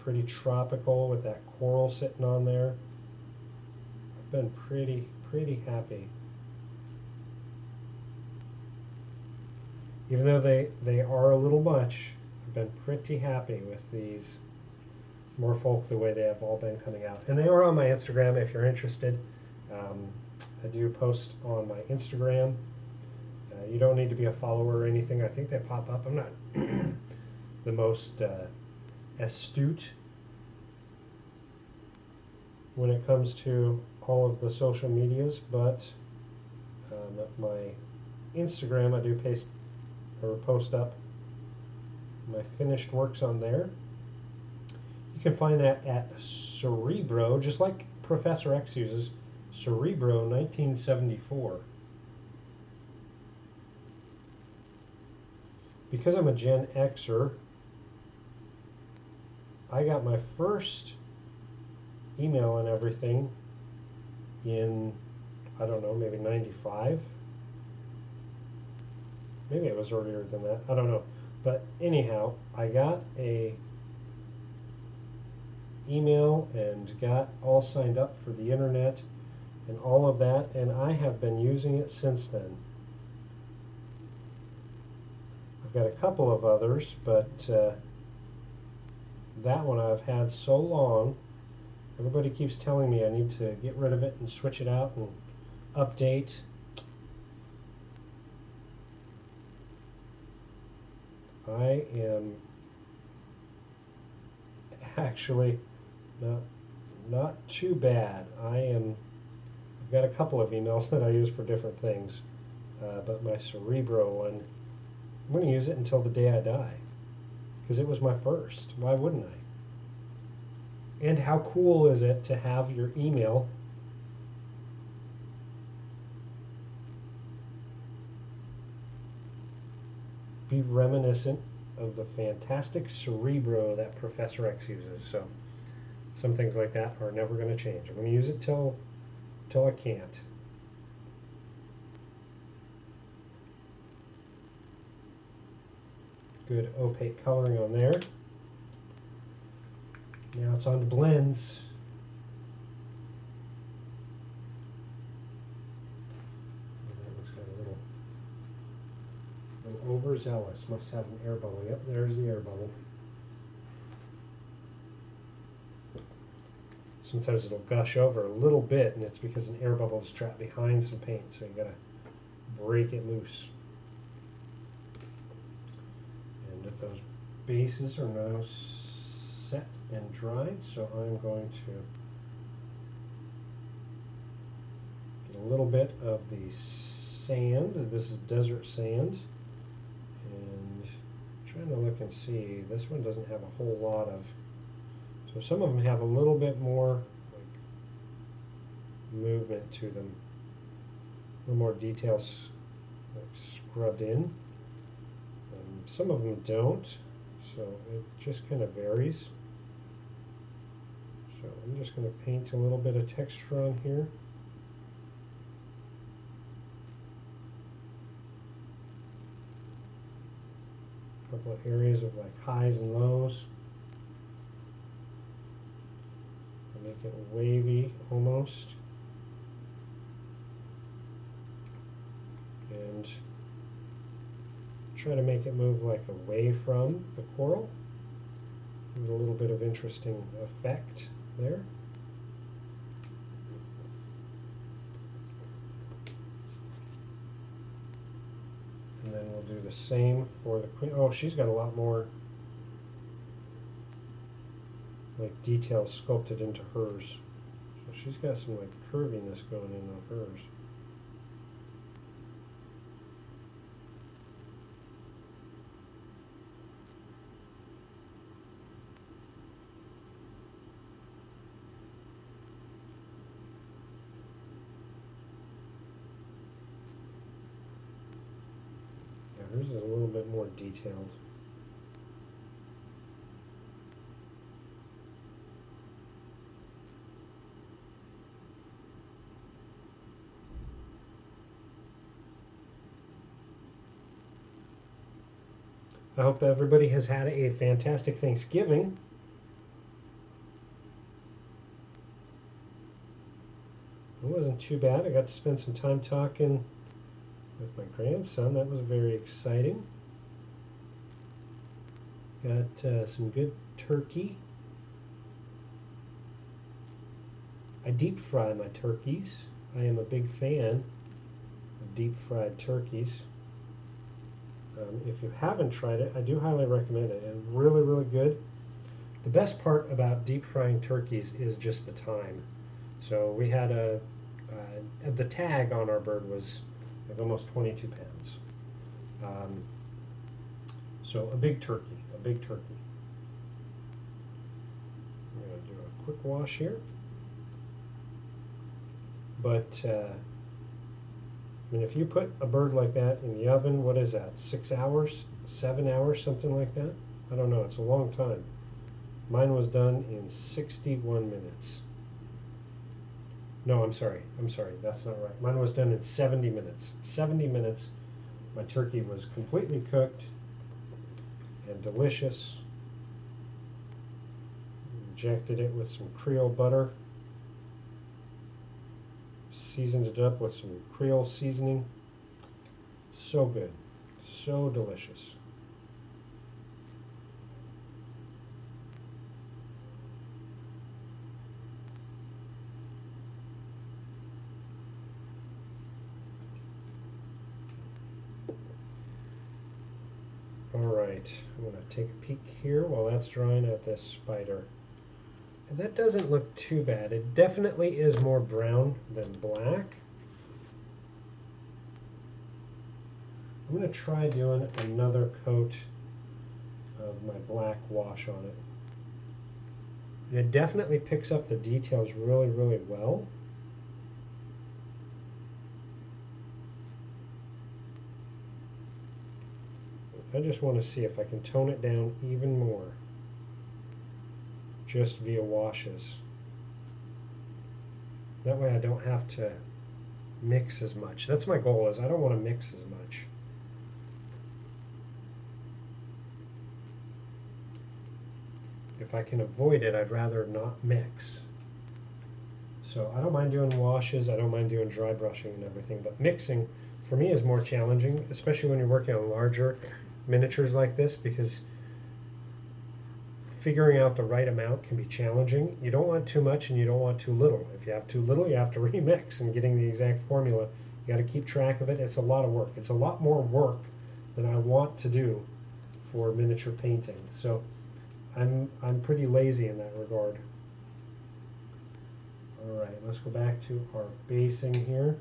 Pretty tropical with that coral sitting on there. I've been pretty happy. Even though they are a little much, I've been pretty happy with these Merfolk the way they have all been coming out. And they are on my Instagram if you're interested. I do post on my Instagram. You don't need to be a follower or anything. I think they pop up. I'm not the most astute when it comes to all of the social medias, but my Instagram I do post up my finished works on there. You can find that at Cerebro, just like Professor X uses, Cerebro 1974. Because I'm a Gen Xer, I got my first email and everything in, I don't know, maybe 95. Maybe it was earlier than that. I don't know. But anyhow, I got a email and got all signed up for the internet and all of that, and I have been using it since then. I've got a couple of others, but that one I've had so long. Everybody keeps telling me I need to get rid of it and switch it out and update. I am actually not too bad. I've got a couple of emails that I use for different things, but my Cerebro one, I'm going to use it until the day I die, because it was my first. Why wouldn't I? And how cool is it to have your email be reminiscent of the fantastic Cerebro that Professor X uses. So some things like that are never going to change. I'm going to use it till I can't. Good opaque coloring on there. Now it's on to blends. That looks like a little overzealous. Must have an air bubble. Yep, there's the air bubble. Sometimes it'll gush over a little bit, and it's because an air bubble is trapped behind some paint, so you gotta break it loose. And those bases are now set and dried, so I'm going to get a little bit of the sand. This is desert sand, and I'm trying to look and see. This one doesn't have a whole lot of, so some of them have a little bit more like movement to them, a little more details like scrubbed in. Some of them don't, so it just kind of varies. So I'm just going to paint a little bit of texture on here. A couple of areas of like highs and lows. I'll make it wavy almost. And try to make it move like away from the coral. Give it a little bit of interesting effect there. And then we'll do the same for the queen. Oh, she's got a lot more like details sculpted into hers. So she's got some like curviness going in on hers. hers is a little bit more detailed. I hope everybody has had a fantastic Thanksgiving. It wasn't too bad. I got to spend some time talking with my grandson. That was very exciting. Got some good turkey. I deep fry my turkeys. I am a big fan of deep fried turkeys. If you haven't tried it, I do highly recommend it. It's really, really good. The best part about deep frying turkeys is just the time. So we had the tag on our bird was like almost 22 pounds. So a big turkey, a big turkey. I'm going to do a quick wash here. But I mean, if you put a bird like that in the oven, what is that? 6 hours, 7 hours, something like that? I don't know. It's a long time. Mine was done in 61 minutes. No, I'm sorry. That's not right. Mine was done in 70 minutes. 70 minutes. My turkey was completely cooked and delicious. Injected it with some Creole butter. Seasoned it up with some Creole seasoning. So good. So delicious. Alright, I'm going to take a peek here while that's drying at this spider. And that doesn't look too bad. It definitely is more brown than black. I'm going to try doing another coat of my black wash on it. And it definitely picks up the details really, really well. I just want to see if I can tone it down even more, just via washes. That way I don't have to mix as much. That's my goal, is I don't want to mix as much. If I can avoid it, I'd rather not mix. So I don't mind doing washes, I don't mind doing dry brushing and everything, but mixing for me is more challenging, especially when you're working on larger miniatures like this, because figuring out the right amount can be challenging. You don't want too much and you don't want too little. If you have too little, you have to remix, and getting the exact formula, you got to keep track of it. It's a lot of work. It's a lot more work than I want to do for miniature painting. So I'm pretty lazy in that regard. All right, let's go back to our basing here.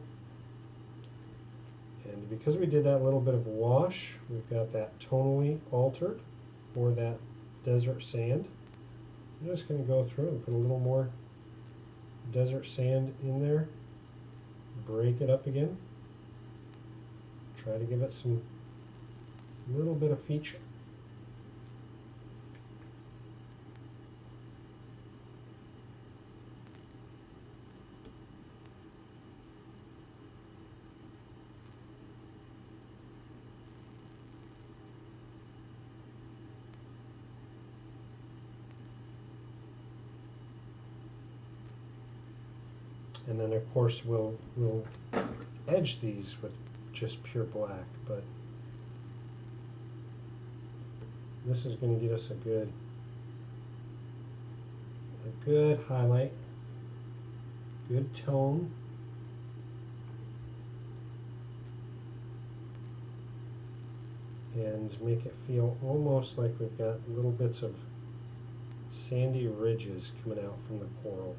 And because we did that little bit of wash, we've got that tonally altered for that desert sand. I'm just going to go through and put a little more desert sand in there, break it up again, try to give it some little bit of feature. And then of course we'll edge these with just pure black, but this is going to get us a good highlight, good tone. And make it feel almost like we've got little bits of sandy ridges coming out from the coral.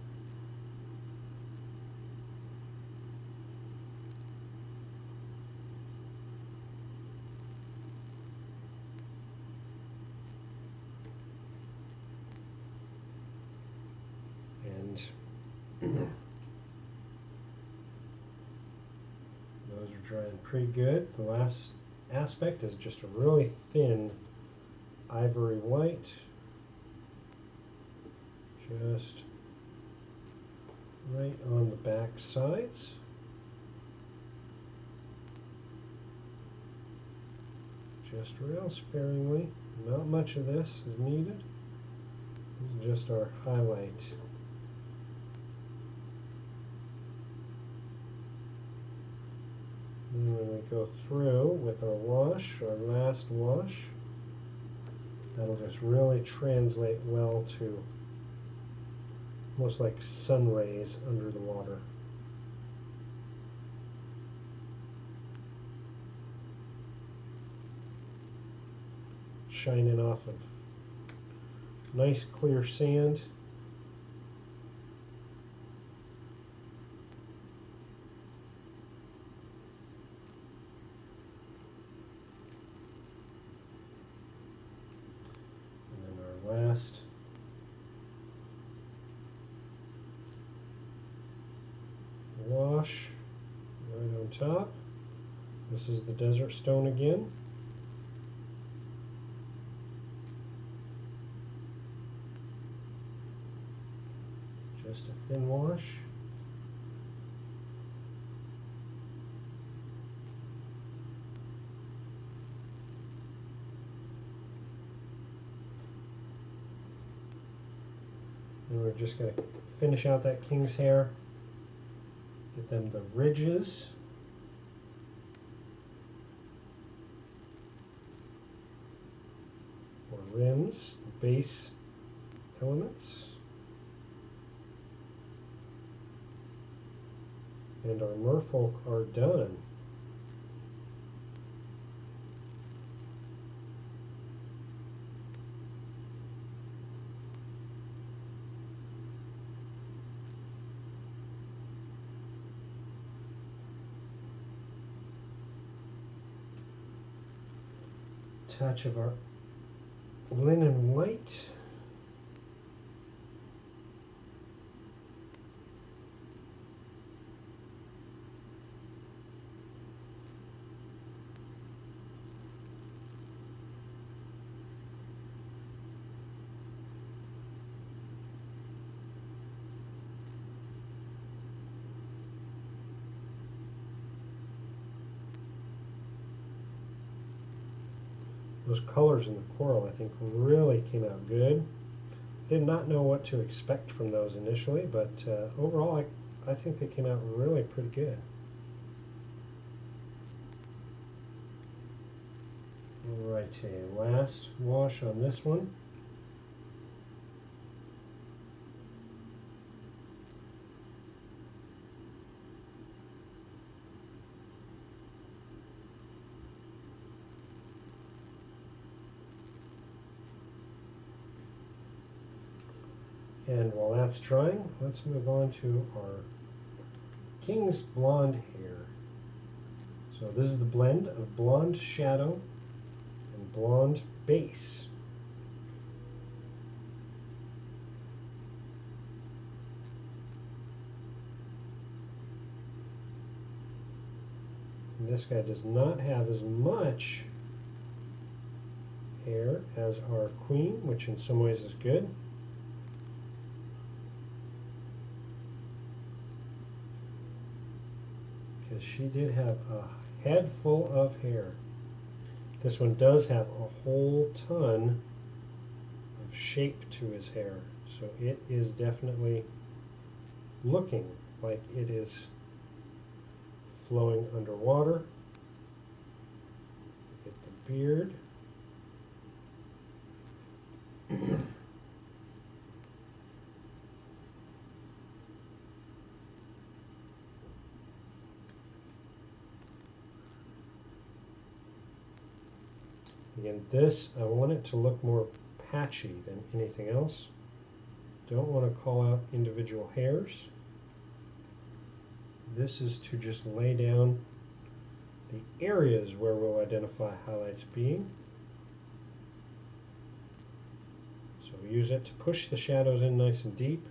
And those are drying pretty good. The last aspect is just a really thin ivory white. Just right on the back sides. Just real sparingly. Not much of this is needed. This is just our highlight. And when we go through with our wash, our last wash, that'll just really translate well to almost like sun rays under the water. Shining off of nice clear sand. And then our last wash right on top. This is the desert stone again. Just a thin wash. And we're just going to finish out that king's hair. Get them the ridges. Or rims, the base elements. And our merfolk are done. Touch of our linen white. Those colors in the coral, I think, really came out good. Did not know what to expect from those initially, but overall, I think they came out really pretty good. Alrighty, last wash on this one. And while that's drying, let's move on to our King's Blonde hair. So this is the blend of blonde shadow and blonde base. And this guy does not have as much hair as our queen, which in some ways is good. Because she did have a head full of hair. This one does have a whole ton of shape to his hair, so it is definitely looking like it is flowing underwater. Get the beard. Again, this, I want it to look more patchy than anything else. Don't want to call out individual hairs. This is to just lay down the areas where we'll identify highlights being. So we use it to push the shadows in nice and deep.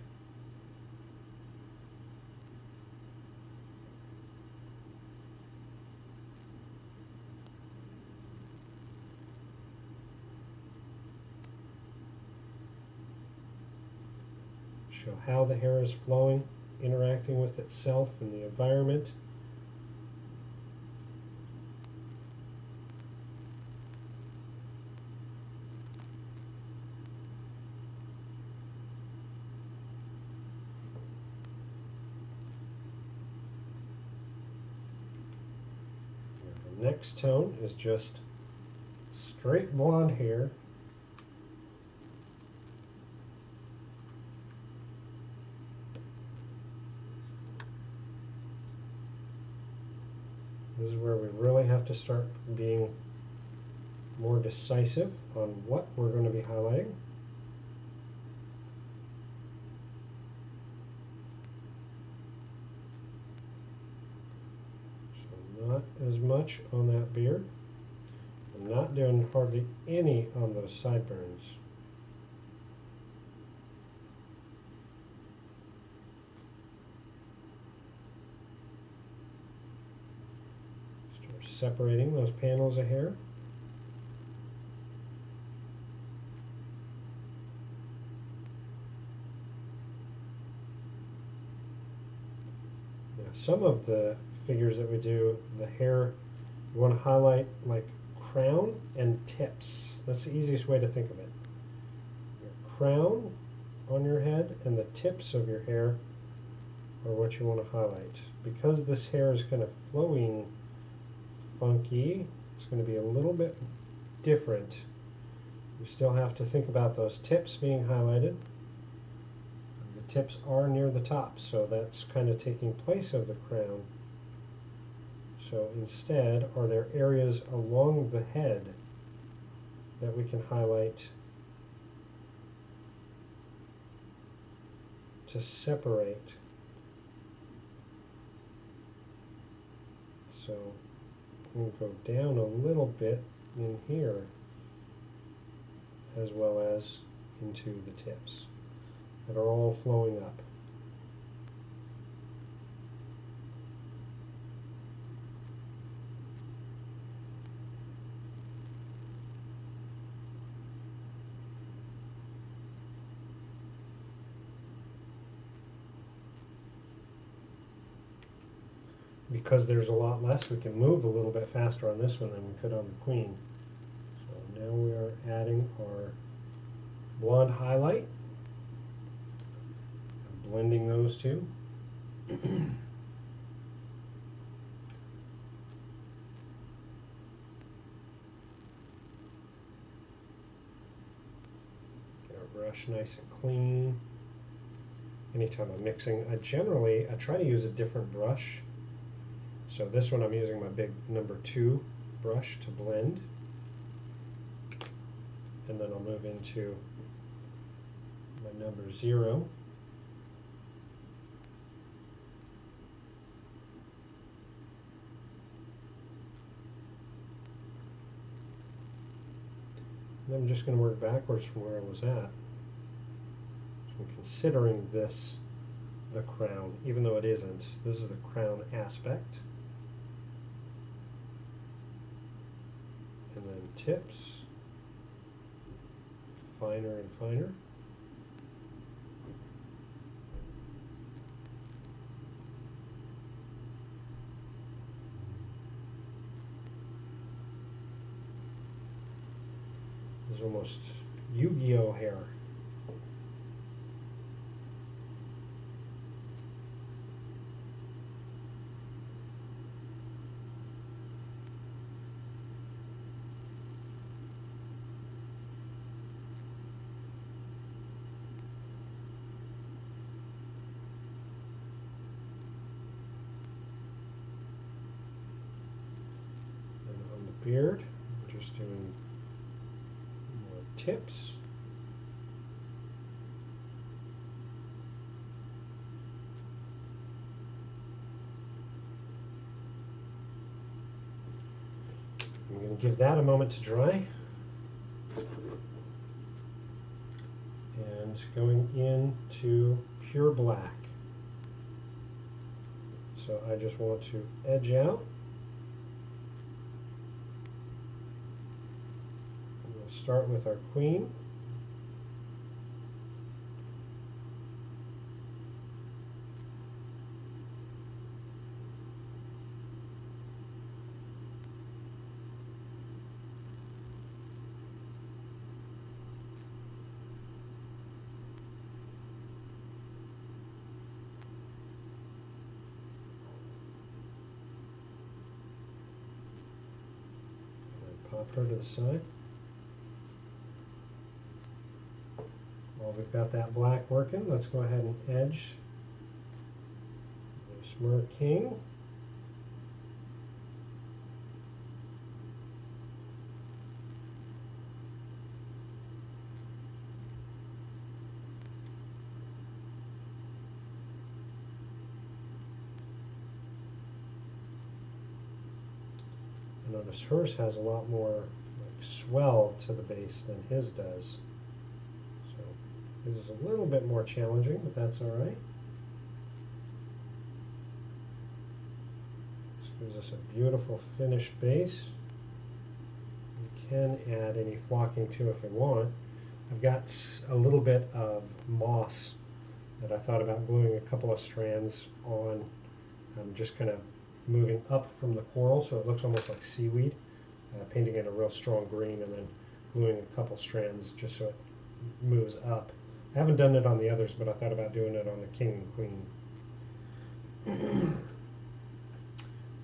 show how the hair is flowing, interacting with itself and the environment. The next tone is just straight blonde hair. This is where we really have to start being more decisive on what we're going to be highlighting. So not as much on that beard. I'm not doing hardly any on those sideburns. Start separating those panels of hair. Now, some of the figures that we do, the hair, you want to highlight like crown and tips. That's the easiest way to think of it. Your crown on your head and the tips of your hair are what you want to highlight. Because this hair is kind of flowing funky, it's going to be a little bit different. You still have to think about those tips being highlighted. The tips are near the top, so that's kind of taking place of the crown. So instead, are there areas along the head that we can highlight to separate? So we'll go down a little bit in here as well as into the tips that are all flowing up. Because there's a lot less, we can move a little bit faster on this one than we could on the Queen. So now we are adding our blonde highlight, blending those two. Get our brush nice and clean. Anytime I'm mixing, I try to use a different brush. So this one I'm using my big number 2 brush to blend. And then I'll move into my number 0. And I'm just going to work backwards from where I was at. So I'm considering this the crown, even though it isn't. This is the crown aspect. And then tips, finer and finer. This is almost Yu-Gi-Oh hair. Beard, I'm just doing more tips. I'm going to give that a moment to dry. And going into pure black. So I just want to edge out. Start with our Queen. her to the side. While we've got that black working, let's go ahead and edge the Mer King. Notice hers has a lot more like swell to the base than his does. So his is a little bit more challenging, but that's all right. This gives us a beautiful finished base. We can add any flocking too if we want. I've got a little bit of moss that I thought about gluing a couple of strands on. I'm just kind of moving up from the coral so it looks almost like seaweed, painting it a real strong green and then gluing a couple strands just so it moves up. I haven't done it on the others, but I thought about doing it on the king and queen.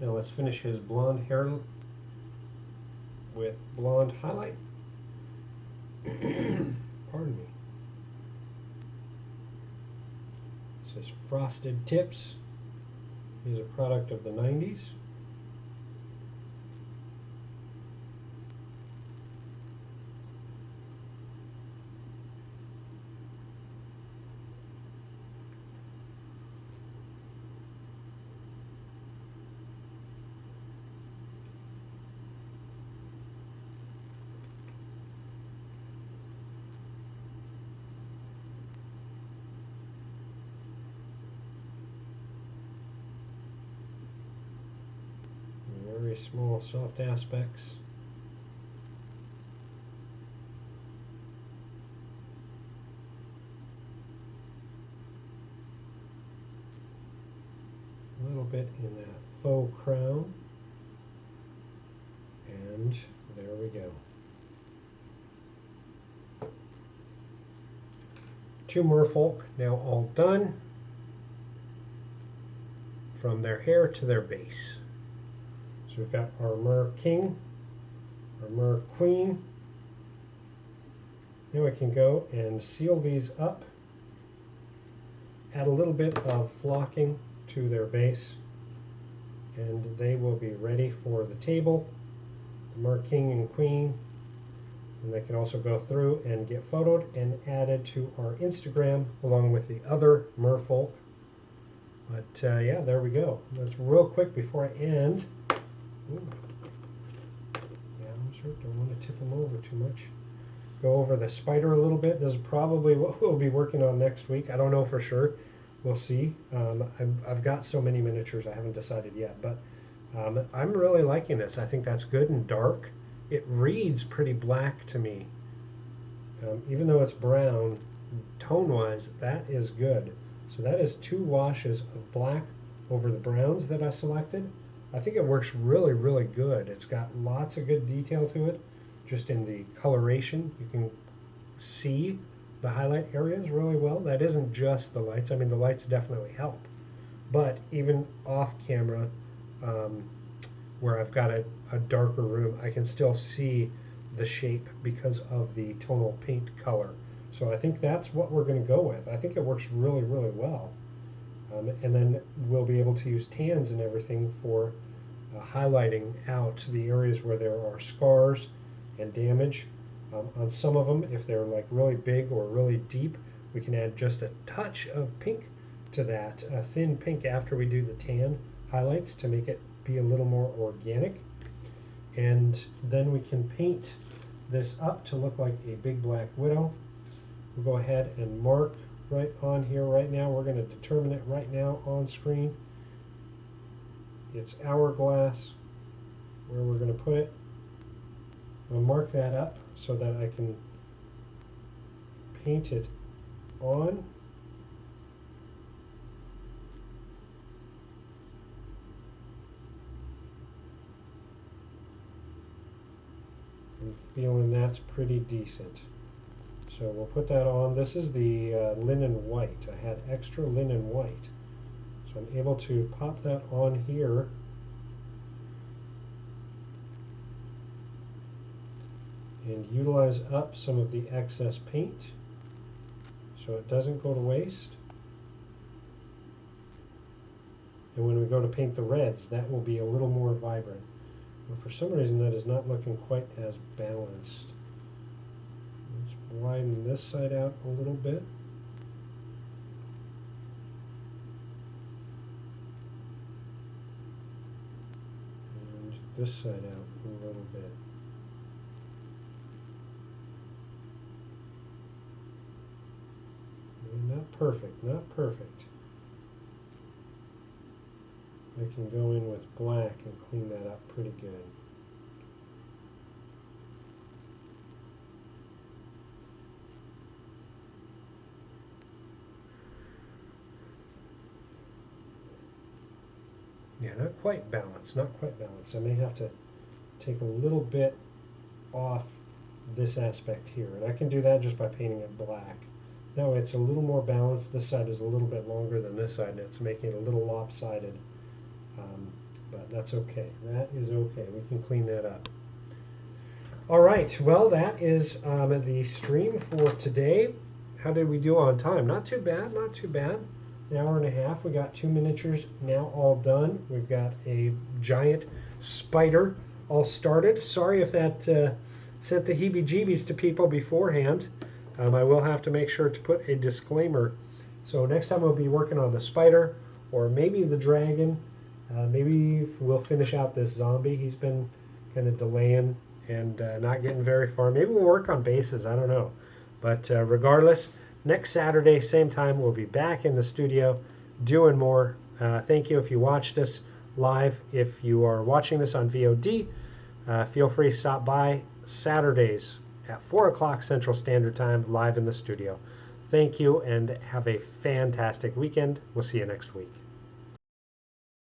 Now let's finish his blonde hair with blonde highlight. Pardon me. It says Frosted Tips. Is a product of the 90s. Very small, soft aspects. A little bit in that faux crown. And there we go. 2 merfolk now all done. From their hair to their base. So we've got our Mer King, our Mer Queen. Now we can go and seal these up, add a little bit of flocking to their base, and they will be ready for the table, the Mer King and Queen. And they can also go through and get photoed and added to our Instagram along with the other merfolk. But yeah, there we go. That's real quick before I end. Ooh. Yeah, I'm sure don't want to tip them over too much. Go over the spider a little bit. This is probably what we'll be working on next week. I don't know for sure. We'll see. I've got so many miniatures I haven't decided yet, but I'm really liking this. I think that's good and dark. It reads pretty black to me. Even though it's brown, tone-wise, that is good. So that is 2 washes of black over the browns that I selected. I think it works really, really good. It's got lots of good detail to it. Just in the coloration, you can see the highlight areas really well. That isn't just the lights. I mean, the lights definitely help. But even off camera, where I've got a darker room, I can still see the shape because of the tonal paint color. So I think that's what we're going to go with. I think it works really, really well. And then we'll be able to use tans and everything for highlighting out the areas where there are scars and damage. On some of them, if they're like really big or really deep, we can add just a touch of pink to that, a thin pink after we do the tan highlights to make it be a little more organic. And then we can paint this up to look like a big black widow. We'll go ahead and mark right on here right now. We're going to determine it right now on screen. It's hourglass where we're going to put it. I'll mark that up so that I can paint it on. I'm feeling that's pretty decent. So we'll put that on. This is the linen white. I had extra linen white. So I'm able to pop that on here. and utilize up some of the excess paint so it doesn't go to waste. And when we go to paint the reds, that will be a little more vibrant. But for some reason that is not looking quite as balanced. Let's widen this side out a little bit. And this side out a little bit. Not perfect, not perfect. I can go in with black and clean that up pretty good. Yeah, not quite balanced, not quite balanced. I may have to take a little bit off this aspect here, and I can do that just by painting it black. Now it's a little more balanced. This side is a little bit longer than this side, and it's making it a little lopsided. But that's okay. That is okay. We can clean that up. All right. Well, that is the stream for today. How did we do on time? Not too bad. Not too bad. An hour and a half. We got 2 miniatures now all done. We've got a giant spider all started. Sorry if that sent the heebie-jeebies to people beforehand. I will have to make sure to put a disclaimer. So next time we'll be working on the spider or maybe the dragon. Maybe we'll finish out this zombie. He's been kind of delaying and not getting very far. Maybe we'll work on bases. I don't know. But regardless, next Saturday, same time, we'll be back in the studio doing more. Thank you if you watched us live. If you are watching this on VOD, feel free to stop by Saturdays at 4 o'clock Central Standard Time live in the studio. Thank you and have a fantastic weekend. We'll see you next week.